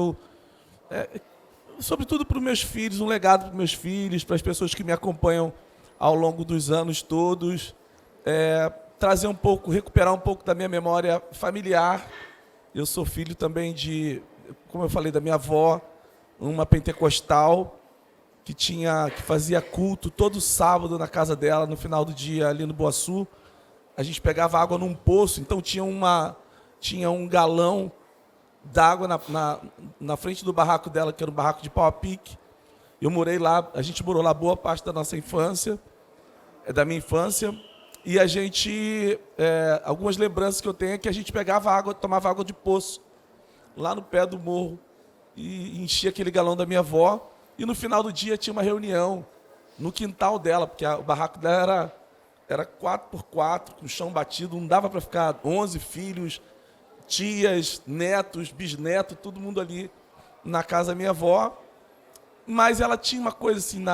sobretudo para os meus filhos, um legado para os meus filhos, para as pessoas que me acompanham ao longo dos anos todos, trazer um pouco, recuperar um pouco da minha memória familiar. Eu sou filho também como eu falei, da minha avó, uma pentecostal, que fazia culto todo sábado na casa dela, no final do dia, ali no Boaçu. A gente pegava água num poço, então tinha um galão d'água na frente do barraco dela, que era um barraco de pau a pique. Eu morei lá, a gente morou lá boa parte da nossa infância, da minha infância. E a gente, algumas lembranças que eu tenho é que a gente pegava água, tomava água de poço, lá no pé do morro, e enchia aquele galão da minha avó. E no final do dia tinha uma reunião no quintal dela, porque o barraco dela era 4x4, com o chão batido, não dava para ficar 11 filhos, tias, netos, bisnetos, todo mundo ali na casa da minha avó. Mas ela tinha uma coisa assim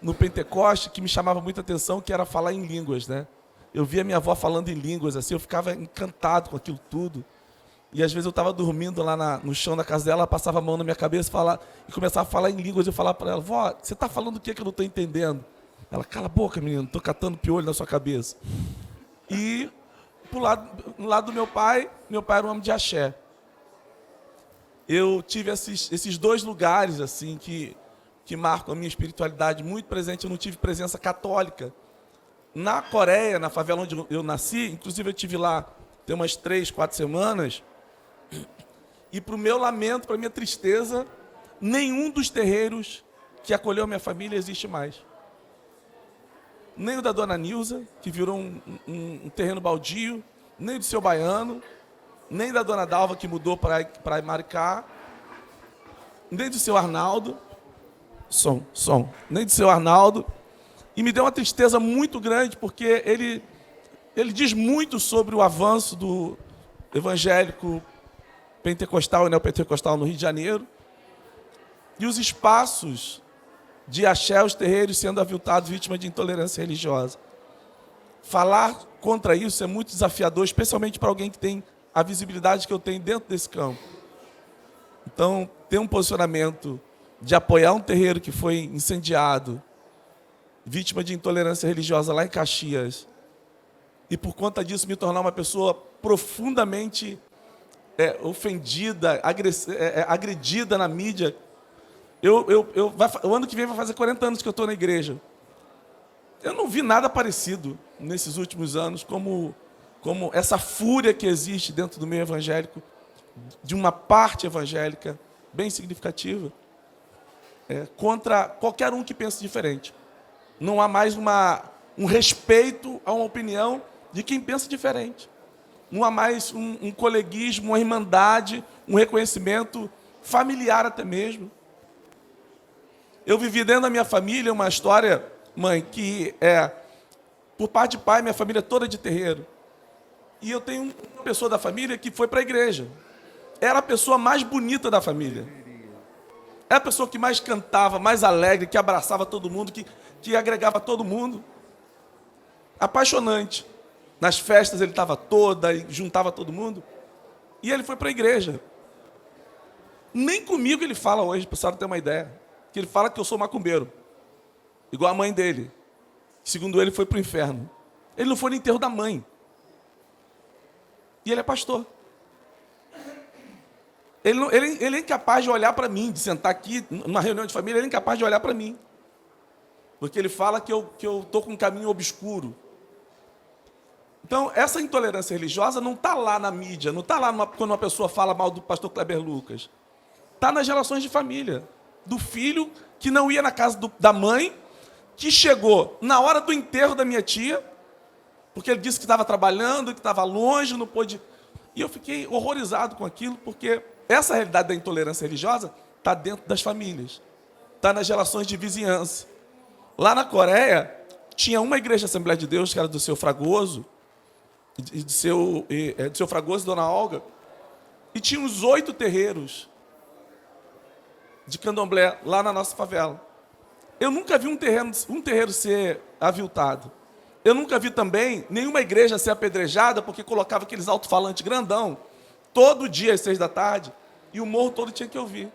no Pentecoste que me chamava muita atenção, que era falar em línguas, né? Eu via minha avó falando em línguas, assim, eu ficava encantado com aquilo tudo. E às vezes eu estava dormindo lá no chão da casa dela, ela passava a mão na minha cabeça e começava a falar em línguas. Eu falava para ela, vó, você está falando o que eu não estou entendendo? Ela, cala a boca, menino, estou catando piolho na sua cabeça. E no lado do meu pai era um homem de axé. Eu tive esses dois lugares assim que marcam a minha espiritualidade muito presente. Eu não tive presença católica. Na Coreia, na favela onde eu nasci, inclusive eu estive lá tem umas 3, 4 semanas, e para o meu lamento, para a minha tristeza, nenhum dos terreiros que acolheu a minha família existe mais. Nem o da Dona Nilza, que virou um terreno baldio, nem do seu Baiano, nem da Dona Dalva, que mudou para Maricá, nem do seu Arnaldo, nem do seu Arnaldo, e me deu uma tristeza muito grande, porque ele diz muito sobre o avanço do evangélico pentecostal e neopentecostal no Rio de Janeiro, e os espaços de axé, os terreiros sendo aviltados, vítimas de intolerância religiosa. Falar contra isso é muito desafiador, especialmente para alguém que tem a visibilidade que eu tenho dentro desse campo. Então, ter um posicionamento de apoiar um terreiro que foi incendiado, vítima de intolerância religiosa lá em Caxias, e por conta disso me tornar uma pessoa profundamente ofendida, agredida na mídia. O ano que vem vai fazer 40 anos que eu estou na igreja. Eu não vi nada parecido nesses últimos anos como essa fúria que existe dentro do meio evangélico, de uma parte evangélica bem significativa, contra qualquer um que pense diferente. Não há mais um respeito a uma opinião de quem pensa diferente. Não há mais um coleguismo, uma irmandade, um reconhecimento familiar até mesmo. Eu vivi dentro da minha família uma história, mãe, que por parte de pai, minha família é toda de terreiro. E eu tenho uma pessoa da família que foi para a igreja. Era a pessoa mais bonita da família. Era a pessoa que mais cantava, mais alegre, que abraçava todo mundo, que agregava todo mundo. Apaixonante. Nas festas ele estava toda e juntava todo mundo. E ele foi para a igreja. Nem comigo ele fala hoje, para a senhora ter uma ideia. Que ele fala que eu sou macumbeiro. Igual a mãe dele. Segundo ele, foi para o inferno. Ele não foi no enterro da mãe. E ele é pastor. Ele é incapaz de olhar para mim, de sentar aqui numa reunião de família, ele é incapaz de olhar para mim. Porque ele fala que eu estou com um caminho obscuro. Então, essa intolerância religiosa não está lá na mídia, não está lá quando uma pessoa fala mal do pastor Kleber Lucas. Está nas relações de família. Do filho que não ia na casa da mãe, que chegou na hora do enterro da minha tia, porque ele disse que estava trabalhando, que estava longe, não pôde. E eu fiquei horrorizado com aquilo, porque essa realidade da intolerância religiosa está dentro das famílias, está nas relações de vizinhança. Lá na Coreia, tinha uma igreja Assembleia de Deus, que era do seu Fragoso, e do seu Fragoso e Dona Olga, e tinha uns 8 terreiros de candomblé lá na nossa favela. Eu nunca vi um terreiro ser aviltado. Eu nunca vi também nenhuma igreja ser apedrejada porque colocava aqueles alto-falantes grandão, todo dia às 6 da tarde, e o morro todo tinha que ouvir.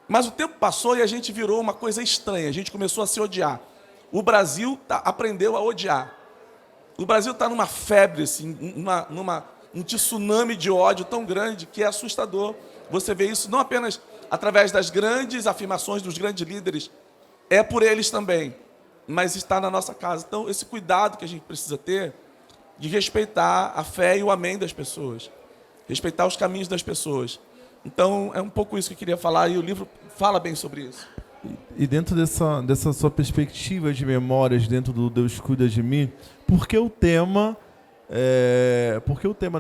Mas o tempo passou e a gente virou uma coisa estranha, a gente começou a se odiar. O Brasil aprendeu a odiar. O Brasil está numa febre, assim, um tsunami de ódio tão grande que é assustador. Você vê isso não apenas através das grandes afirmações dos grandes líderes, é por eles também, mas está na nossa casa. Então, esse cuidado que a gente precisa ter de respeitar a fé e o amém das pessoas, respeitar os caminhos das pessoas. Então, é um pouco isso que eu queria falar, e o livro fala bem sobre isso. E dentro dessa sua perspectiva de memórias, dentro do Deus Cuida de Mim, por que o tema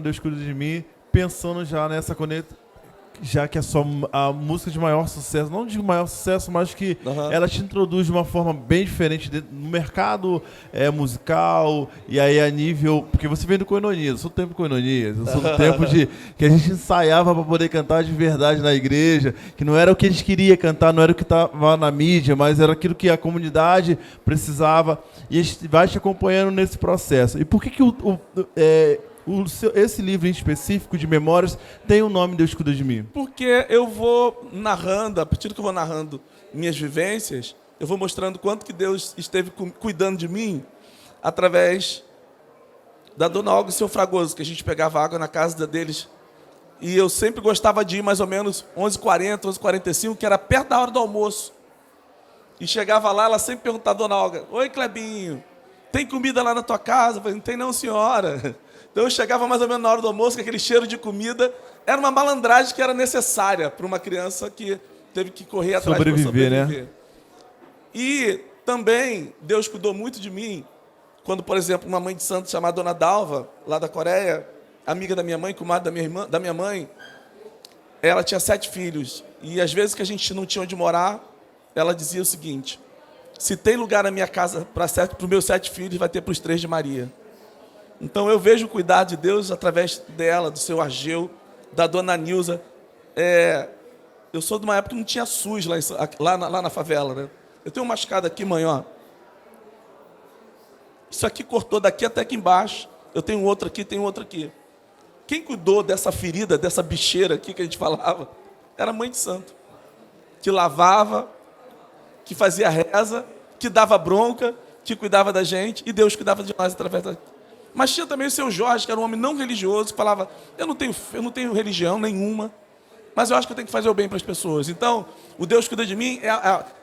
Deus Cuida de Mim, pensando já nessa conexão, já que a música de maior sucesso, não de maior sucesso, mas que ela te introduz de uma forma bem diferente no mercado musical, e aí a nível... Porque você vem do Koinonia, eu sou do tempo Koinonia, eu sou do tempo que a gente ensaiava para poder cantar de verdade na igreja, que não era o que a gente queria cantar, não era o que estava na mídia, mas era aquilo que a comunidade precisava, e a gente vai te acompanhando nesse processo. E por que Esse livro em específico de memórias tem o nome Deus Cuida de Mim? Porque eu vou narrando, a partir que eu vou narrando minhas vivências, eu vou mostrando quanto que Deus esteve cuidando de mim através da Dona Olga e seu Fragoso, que a gente pegava água na casa deles. E eu sempre gostava de ir mais ou menos 11h40, 11h45, que era perto da hora do almoço. E chegava lá, ela sempre perguntava, Dona Olga, oi, Clebinho, tem comida lá na tua casa? Eu falei, não tem não, senhora. Então eu chegava mais ou menos na hora do almoço, com aquele cheiro de comida. Era uma malandragem que era necessária para uma criança que teve que correr atrás para sobreviver, né? E também Deus cuidou muito de mim quando, por exemplo, uma mãe de santo chamada Dona Dalva, lá da Coreia, amiga da minha mãe, comadre da minha mãe, ela tinha 7 filhos. E às vezes que a gente não tinha onde morar, ela dizia o seguinte: se tem lugar na minha casa para os meus 7 filhos, vai ter para os 3 de Maria. Então eu vejo o cuidado de Deus através dela, do seu Ageu, da Dona Nilza. Eu sou de uma época que não tinha SUS lá na favela, né? Eu tenho um machucado aqui, mãe, ó. Isso aqui cortou daqui até aqui embaixo. Eu tenho outro aqui, tenho outro aqui. Quem cuidou dessa ferida, dessa bicheira aqui que a gente falava, era a mãe de santo. Que lavava, que fazia reza, que dava bronca, que cuidava da gente, e Deus cuidava de nós através da... Mas tinha também o seu Jorge, que era um homem não religioso, que falava, eu não tenho religião nenhuma, mas eu acho que eu tenho que fazer o bem para as pessoas. Então, o Deus cuida de mim,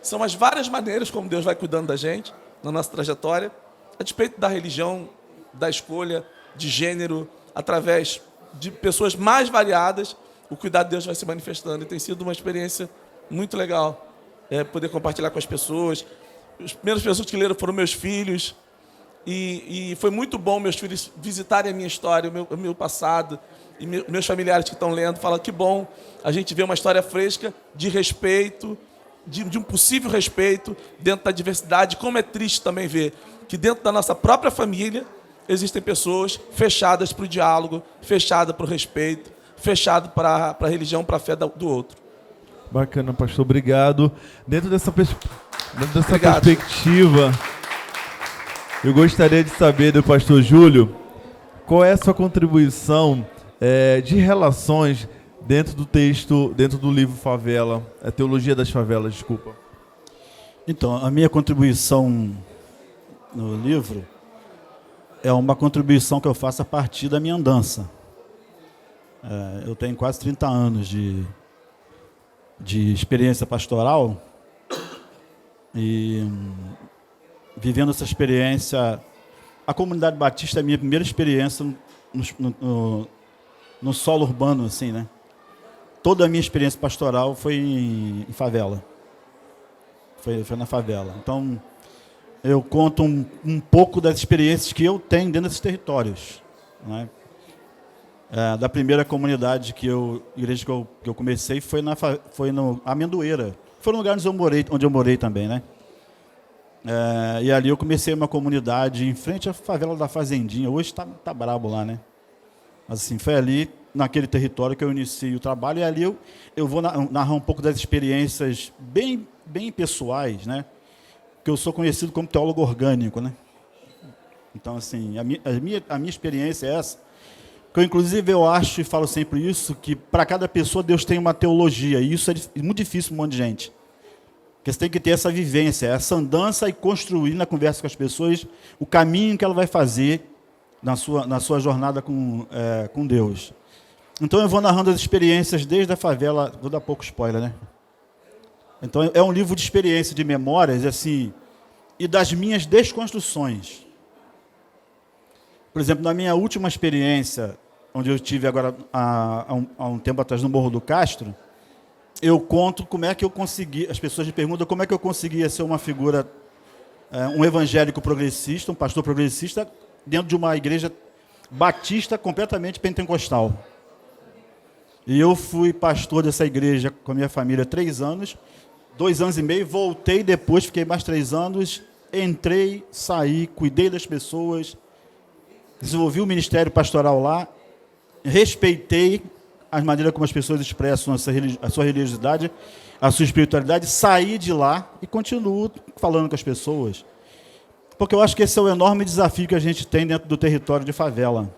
são as várias maneiras como Deus vai cuidando da gente, na nossa trajetória, a despeito da religião, da escolha, de gênero, através de pessoas mais variadas, o cuidado de Deus vai se manifestando. E tem sido uma experiência muito legal, poder compartilhar com as pessoas. As primeiras pessoas que leram foram meus filhos, e foi muito bom meus filhos visitarem a minha história, o meu passado, e meus familiares que estão lendo falam que bom a gente vê uma história fresca de respeito, de um possível respeito dentro da diversidade. Como é triste também ver que dentro da nossa própria família existem pessoas fechadas para o diálogo, fechadas para o respeito, fechadas para a religião, para a fé do outro. Bacana, pastor, obrigado. Dentro dessa perspectiva, eu gostaria de saber do pastor Júlio, qual é a sua contribuição de relações dentro do texto, dentro do livro Favela, a Teologia das Favelas, desculpa. Então, a minha contribuição no livro é uma contribuição que eu faço a partir da minha andança. Eu tenho quase 30 anos de experiência pastoral e vivendo essa experiência, a comunidade batista é a minha primeira experiência no solo urbano, assim, né? Toda a minha experiência pastoral foi em favela. Foi na favela. Então, eu conto um pouco das experiências que eu tenho dentro desses territórios, né? Da primeira comunidade igreja que eu comecei foi no Amendoeira. Foi no lugar onde eu morei também, né? E ali eu comecei uma comunidade em frente à favela da Fazendinha. Hoje tá brabo lá, né? Mas assim, foi ali, naquele território, que eu iniciei o trabalho. E ali eu vou narrar um pouco das experiências bem, bem pessoais, né? Porque eu sou conhecido como teólogo orgânico, né? Então, assim, a minha experiência é essa. Que inclusive, eu acho e falo sempre isso, que para cada pessoa Deus tem uma teologia. E isso é muito difícil para um monte de gente. Porque você tem que ter essa vivência, essa andança e construir na conversa com as pessoas o caminho que ela vai fazer na sua jornada com Deus. Então eu vou narrando as experiências desde a favela, vou dar pouco spoiler, né? Então é um livro de experiência, de memórias, assim, e das minhas desconstruções. Por exemplo, na minha última experiência, onde eu tive agora há um tempo atrás no Morro do Castro, eu conto como é que eu consegui, as pessoas me perguntam como é que eu conseguia ser uma figura, um evangélico progressista, um pastor progressista, dentro de uma igreja batista completamente pentecostal. E eu fui pastor dessa igreja com a minha família 3 anos, 2 anos e meio, voltei depois, fiquei mais 3 anos, entrei, saí, cuidei das pessoas, desenvolvi o ministério pastoral lá, respeitei a maneira como as pessoas expressam a sua religiosidade, a sua espiritualidade, saí de lá e continuo falando com as pessoas. Porque eu acho que esse é o enorme desafio que a gente tem dentro do território de favela.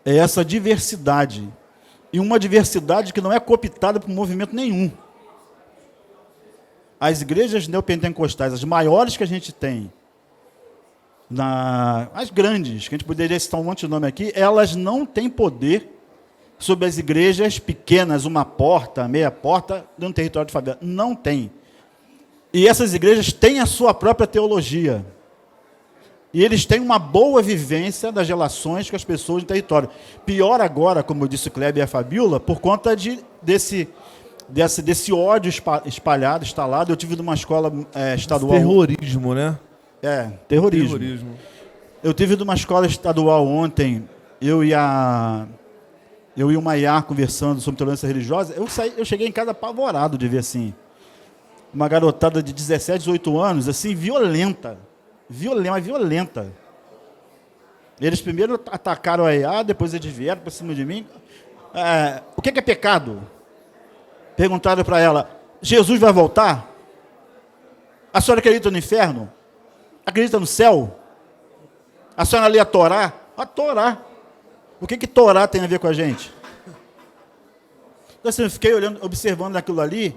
é essa diversidade. E uma diversidade que não é cooptada por movimento nenhum. As igrejas neopentecostais, as maiores que a gente tem, as grandes, que a gente poderia citar um monte de nome aqui, elas não têm poder sobre as igrejas pequenas, uma porta, meia porta, no território de favela. Não tem. E essas igrejas têm a sua própria teologia. E eles têm uma boa vivência das relações com as pessoas do território. Pior agora, como disse o Kleber e a Fabiola, por conta desse ódio espalhado, instalado. Eu tive numa escola estadual... Terrorismo, né? Terrorismo. Eu tive numa escola estadual ontem, eu e o Maiar conversando sobre tolerância religiosa. Eu cheguei em casa apavorado de ver assim, uma garotada de 17, 18 anos, assim, violenta. Eles primeiro atacaram a EA, depois eles vieram para cima de mim. O que é pecado? Perguntaram para ela, Jesus vai voltar? A senhora acredita no inferno? Acredita no céu? A senhora lê a Torá? A Torá. O que Torá tem a ver com a gente? Então, assim, eu fiquei observando aquilo ali,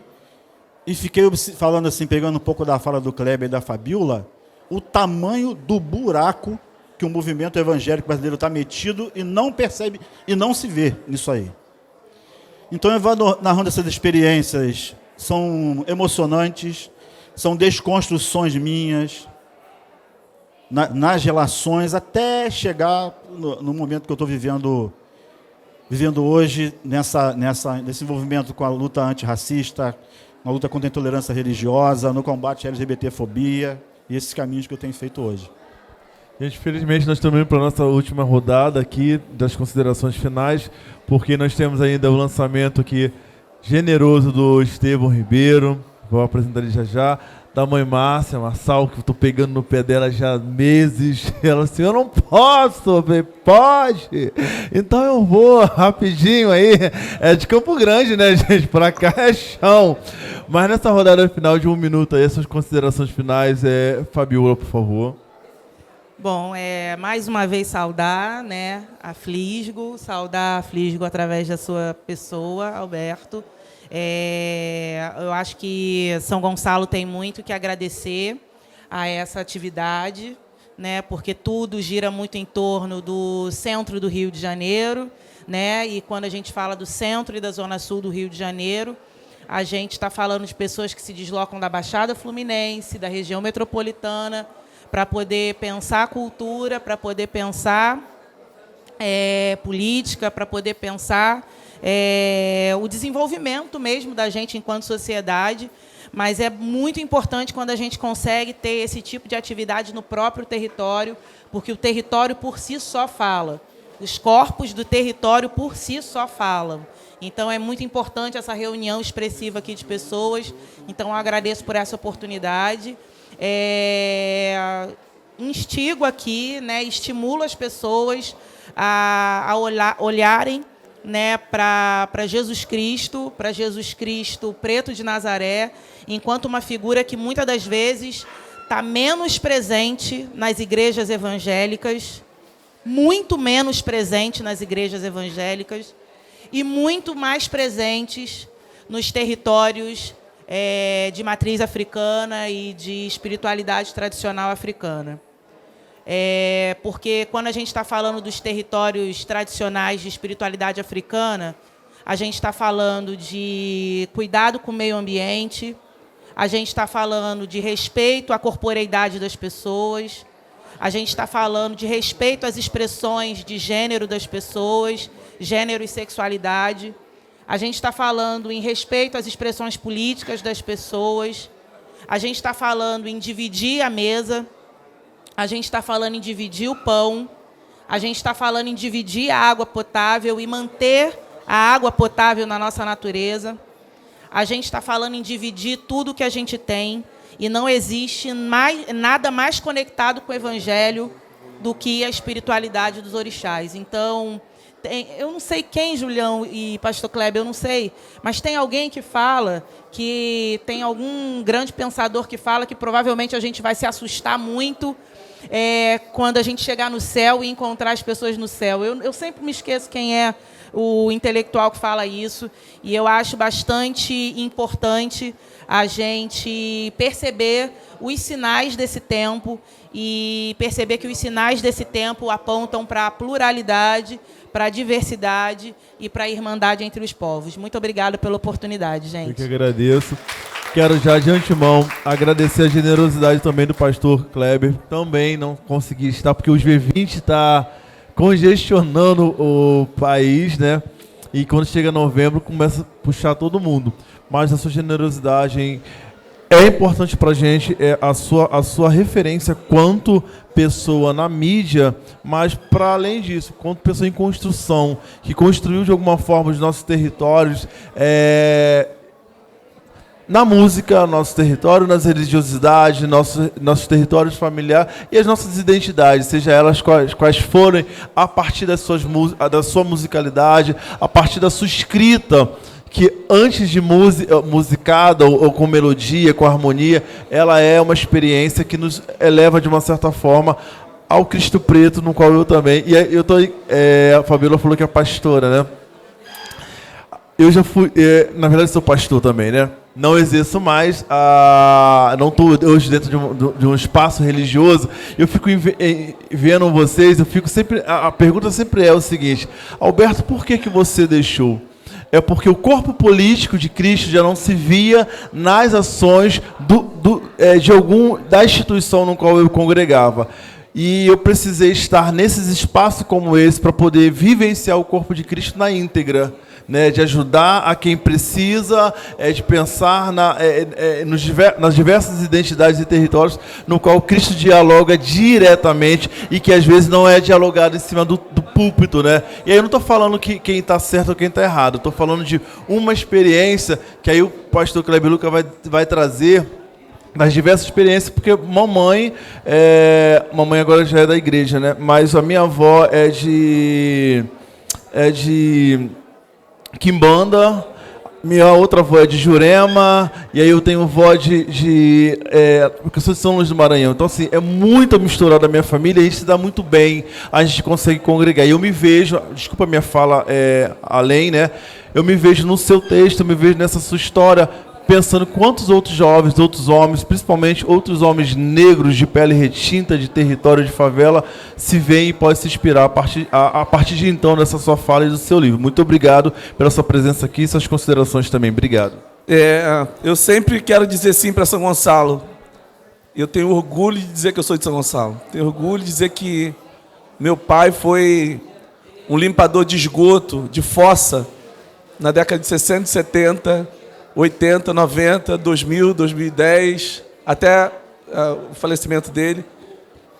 e fiquei falando assim, pegando um pouco da fala do Kleber e da Fabiola, o tamanho do buraco que o movimento evangélico brasileiro está metido e não percebe, e não se vê nisso aí. Então, eu vou narrando essas experiências, são emocionantes, são desconstruções minhas, nas relações, até chegar no momento que eu estou vivendo hoje, nesse envolvimento com a luta antirracista, na luta contra a intolerância religiosa, no combate à LGBTfobia, e esses caminhos que eu tenho feito hoje. Gente, felizmente nós estamos indo para a nossa última rodada aqui das considerações finais, porque nós temos ainda o lançamento aqui generoso do Estevão Ribeiro, vou apresentar ele já, da mãe Márcia Marçal, que eu estou pegando no pé dela já há meses. Ela assim, eu não posso, eu falei, pode? Então eu vou rapidinho aí. É de Campo Grande, né, gente? Pra cá é chão. Mas nessa rodada final de 1 minuto aí, essas considerações finais, Fabiola, por favor. Bom, mais uma vez saudar, né, a Flisgo através da sua pessoa, Alberto. Eu acho que São Gonçalo tem muito que agradecer a essa atividade, né, porque tudo gira muito em torno do centro do Rio de Janeiro, né, e quando a gente fala do centro e da zona sul do Rio de Janeiro, a gente está falando de pessoas que se deslocam da Baixada Fluminense, da região metropolitana, para poder pensar cultura, para poder pensar política, para poder pensar o desenvolvimento mesmo da gente enquanto sociedade, mas é muito importante quando a gente consegue ter esse tipo de atividade no próprio território, porque o território por si só fala, os corpos do território por si só falam. Então, é muito importante essa reunião expressiva aqui de pessoas, então eu agradeço por essa oportunidade. Instigo aqui, né, estimulo as pessoas a olharem, né, para Jesus Cristo preto de Nazaré, enquanto uma figura que muitas das vezes está menos presente nas igrejas evangélicas, muito menos presente nas igrejas evangélicas e muito mais presentes nos territórios de matriz africana e de espiritualidade tradicional africana. Porque quando a gente está falando dos territórios tradicionais de espiritualidade africana, a gente está falando de cuidado com o meio ambiente, a gente está falando de respeito à corporeidade das pessoas, a gente está falando de respeito às expressões de gênero das pessoas, gênero e sexualidade, a gente está falando em respeito às expressões políticas das pessoas, a gente está falando em dividir a mesa, a gente está falando em dividir o pão, a gente está falando em dividir a água potável e manter a água potável na nossa natureza. A gente está falando em dividir tudo que a gente tem e não existe nada mais conectado com o Evangelho do que a espiritualidade dos orixás. Então, eu não sei quem, Julião e Pastor Kleber, eu não sei, mas tem alguém que fala, que tem algum grande pensador que fala que provavelmente a gente vai se assustar muito quando a gente chegar no céu e encontrar as pessoas no céu. Eu sempre me esqueço quem é o intelectual que fala isso, e eu acho bastante importante a gente perceber os sinais desse tempo e perceber que os sinais desse tempo apontam para a pluralidade, para a diversidade e para a irmandade entre os povos. Muito obrigada pela oportunidade, gente. Eu que agradeço. Quero já de antemão agradecer a generosidade também do pastor Kleber. Também não consegui estar porque os V20 está congestionando o país, né? E quando chega novembro começa a puxar todo mundo. Mas a sua generosidade é importante para a gente, a sua referência quanto pessoa na mídia, mas para além disso, quanto pessoa em construção, que construiu de alguma forma os nossos territórios, na música, nosso território, nas religiosidades, nossos territórios familiares e as nossas identidades, seja elas quais forem, a partir da sua musicalidade, a partir da sua escrita, que antes de musicada ou com melodia, com harmonia, ela é uma experiência que nos eleva de uma certa forma ao Cristo Preto, no qual eu também. E a Fabíola falou que é pastora, né? Eu já fui, na verdade sou pastor também, né? Não exerço mais, não estou hoje dentro de um espaço religioso. Eu fico vendo vocês, a pergunta sempre é o seguinte: Alberto, por que você deixou? É porque o corpo político de Cristo já não se via nas ações da instituição no qual eu congregava. E eu precisei estar nesses espaços como esse para poder vivenciar o corpo de Cristo na íntegra, né, de ajudar a quem precisa, de pensar nas diversas identidades e territórios no qual Cristo dialoga diretamente e que às vezes não é dialogado em cima do púlpito, né? E aí eu não estou falando que quem está certo ou quem está errado, estou falando de uma experiência que aí o pastor Kleber Luca vai trazer das diversas experiências, porque mamãe agora já é da igreja, né? Mas a minha avó é de Quimbanda, minha outra avó é de Jurema, e aí eu tenho vó porque eu sou de São Luís do Maranhão. Então, assim, é muito misturada a minha família, e a gente se dá muito bem, a gente consegue congregar. E eu me vejo, desculpa a minha fala além, né? Eu me vejo no seu texto, eu me vejo nessa sua história, pensando quantos outros jovens, outros homens, principalmente outros homens negros de pele retinta, de território de favela, se veem e podem se inspirar a partir de então dessa sua fala e do seu livro. Muito obrigado pela sua presença aqui e suas considerações também. Obrigado. Eu sempre quero dizer sim para São Gonçalo. Eu tenho orgulho de dizer que eu sou de São Gonçalo. Tenho orgulho de dizer que meu pai foi um limpador de esgoto, de fossa, na década de 60 e 70, 80, 90, 2000, 2010, até o falecimento dele.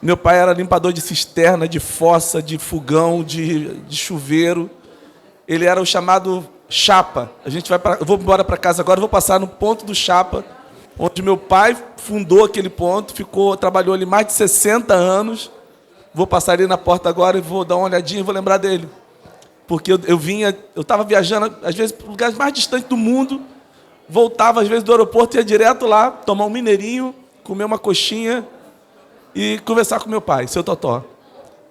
Meu pai era limpador de cisterna, de fossa, de fogão, de chuveiro. Ele era o chamado chapa. Eu vou embora para casa agora, vou passar no ponto do chapa, onde meu pai fundou aquele ponto, trabalhou ali mais de 60 anos. Vou passar ali na porta agora e vou dar uma olhadinha e vou lembrar dele. Porque eu estava viajando, às vezes, para lugares mais distantes do mundo, voltava às vezes do aeroporto, ia direto lá, tomar um mineirinho, comer uma coxinha e conversar com meu pai, seu Totó.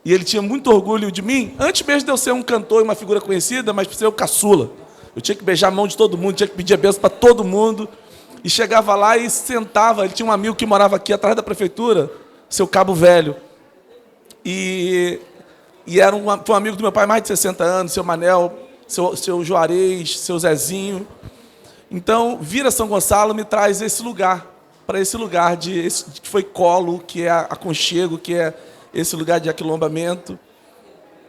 E ele tinha muito orgulho de mim, antes mesmo de eu ser um cantor e uma figura conhecida, mas por ser o caçula. Eu tinha que beijar a mão de todo mundo, tinha que pedir a bênção para todo mundo. E chegava lá e sentava. Ele tinha um amigo que morava aqui atrás da prefeitura, seu Cabo Velho. E foi um amigo do meu pai, mais de 60 anos, seu Manel, seu Juarez, seu Zezinho. Então, vir a São Gonçalo me traz para esse lugar que foi colo, que é aconchego, que é esse lugar de aquilombamento.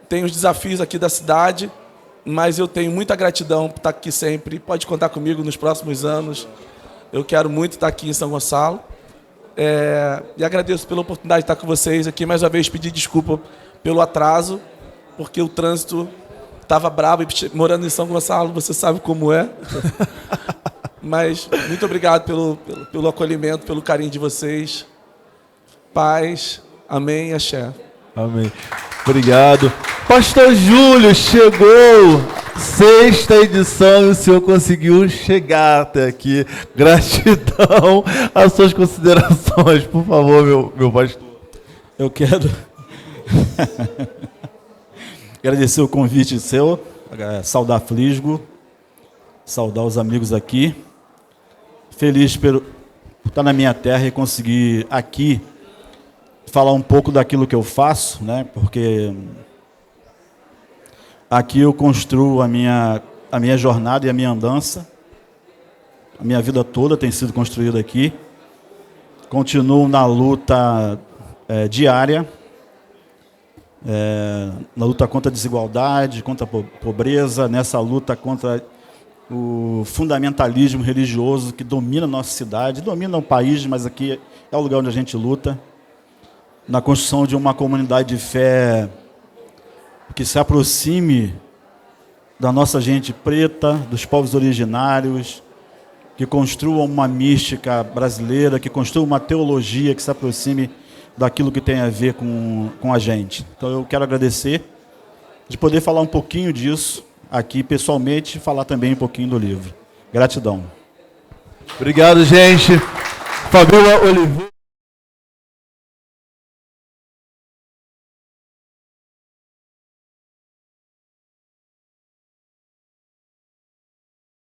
Tem os desafios aqui da cidade, mas eu tenho muita gratidão por estar aqui sempre. Pode contar comigo nos próximos anos. Eu quero muito estar aqui em São Gonçalo. E agradeço pela oportunidade de estar com vocês aqui. Mais uma vez, pedir desculpa pelo atraso, porque o trânsito estava bravo, e morando em São Gonçalo, você sabe como é. Mas muito obrigado pelo acolhimento, pelo carinho de vocês. Paz, amém, axé. Amém. Obrigado. Pastor Júlio, chegou! 6ª edição e o senhor conseguiu chegar até aqui. Gratidão. As suas considerações, por favor, meu pastor. Eu quero agradecer o convite seu, saudar Flisgo, saudar os amigos aqui. Feliz por estar na minha terra e conseguir aqui falar um pouco daquilo que eu faço, né? Porque aqui eu construo a minha jornada e a minha andança. A minha vida toda tem sido construída aqui. Continuo na luta diária, na luta contra a desigualdade, contra a pobreza, nessa luta contra o fundamentalismo religioso que domina a nossa cidade, domina o país, mas aqui é o lugar onde a gente luta, na construção de uma comunidade de fé que se aproxime da nossa gente preta, dos povos originários, que construa uma mística brasileira, que construa uma teologia que se aproxime daquilo que tem a ver com a gente. Então eu quero agradecer de poder falar um pouquinho disso aqui pessoalmente e falar também um pouquinho do livro. Gratidão. Obrigado, gente. Fabiola Oliveira.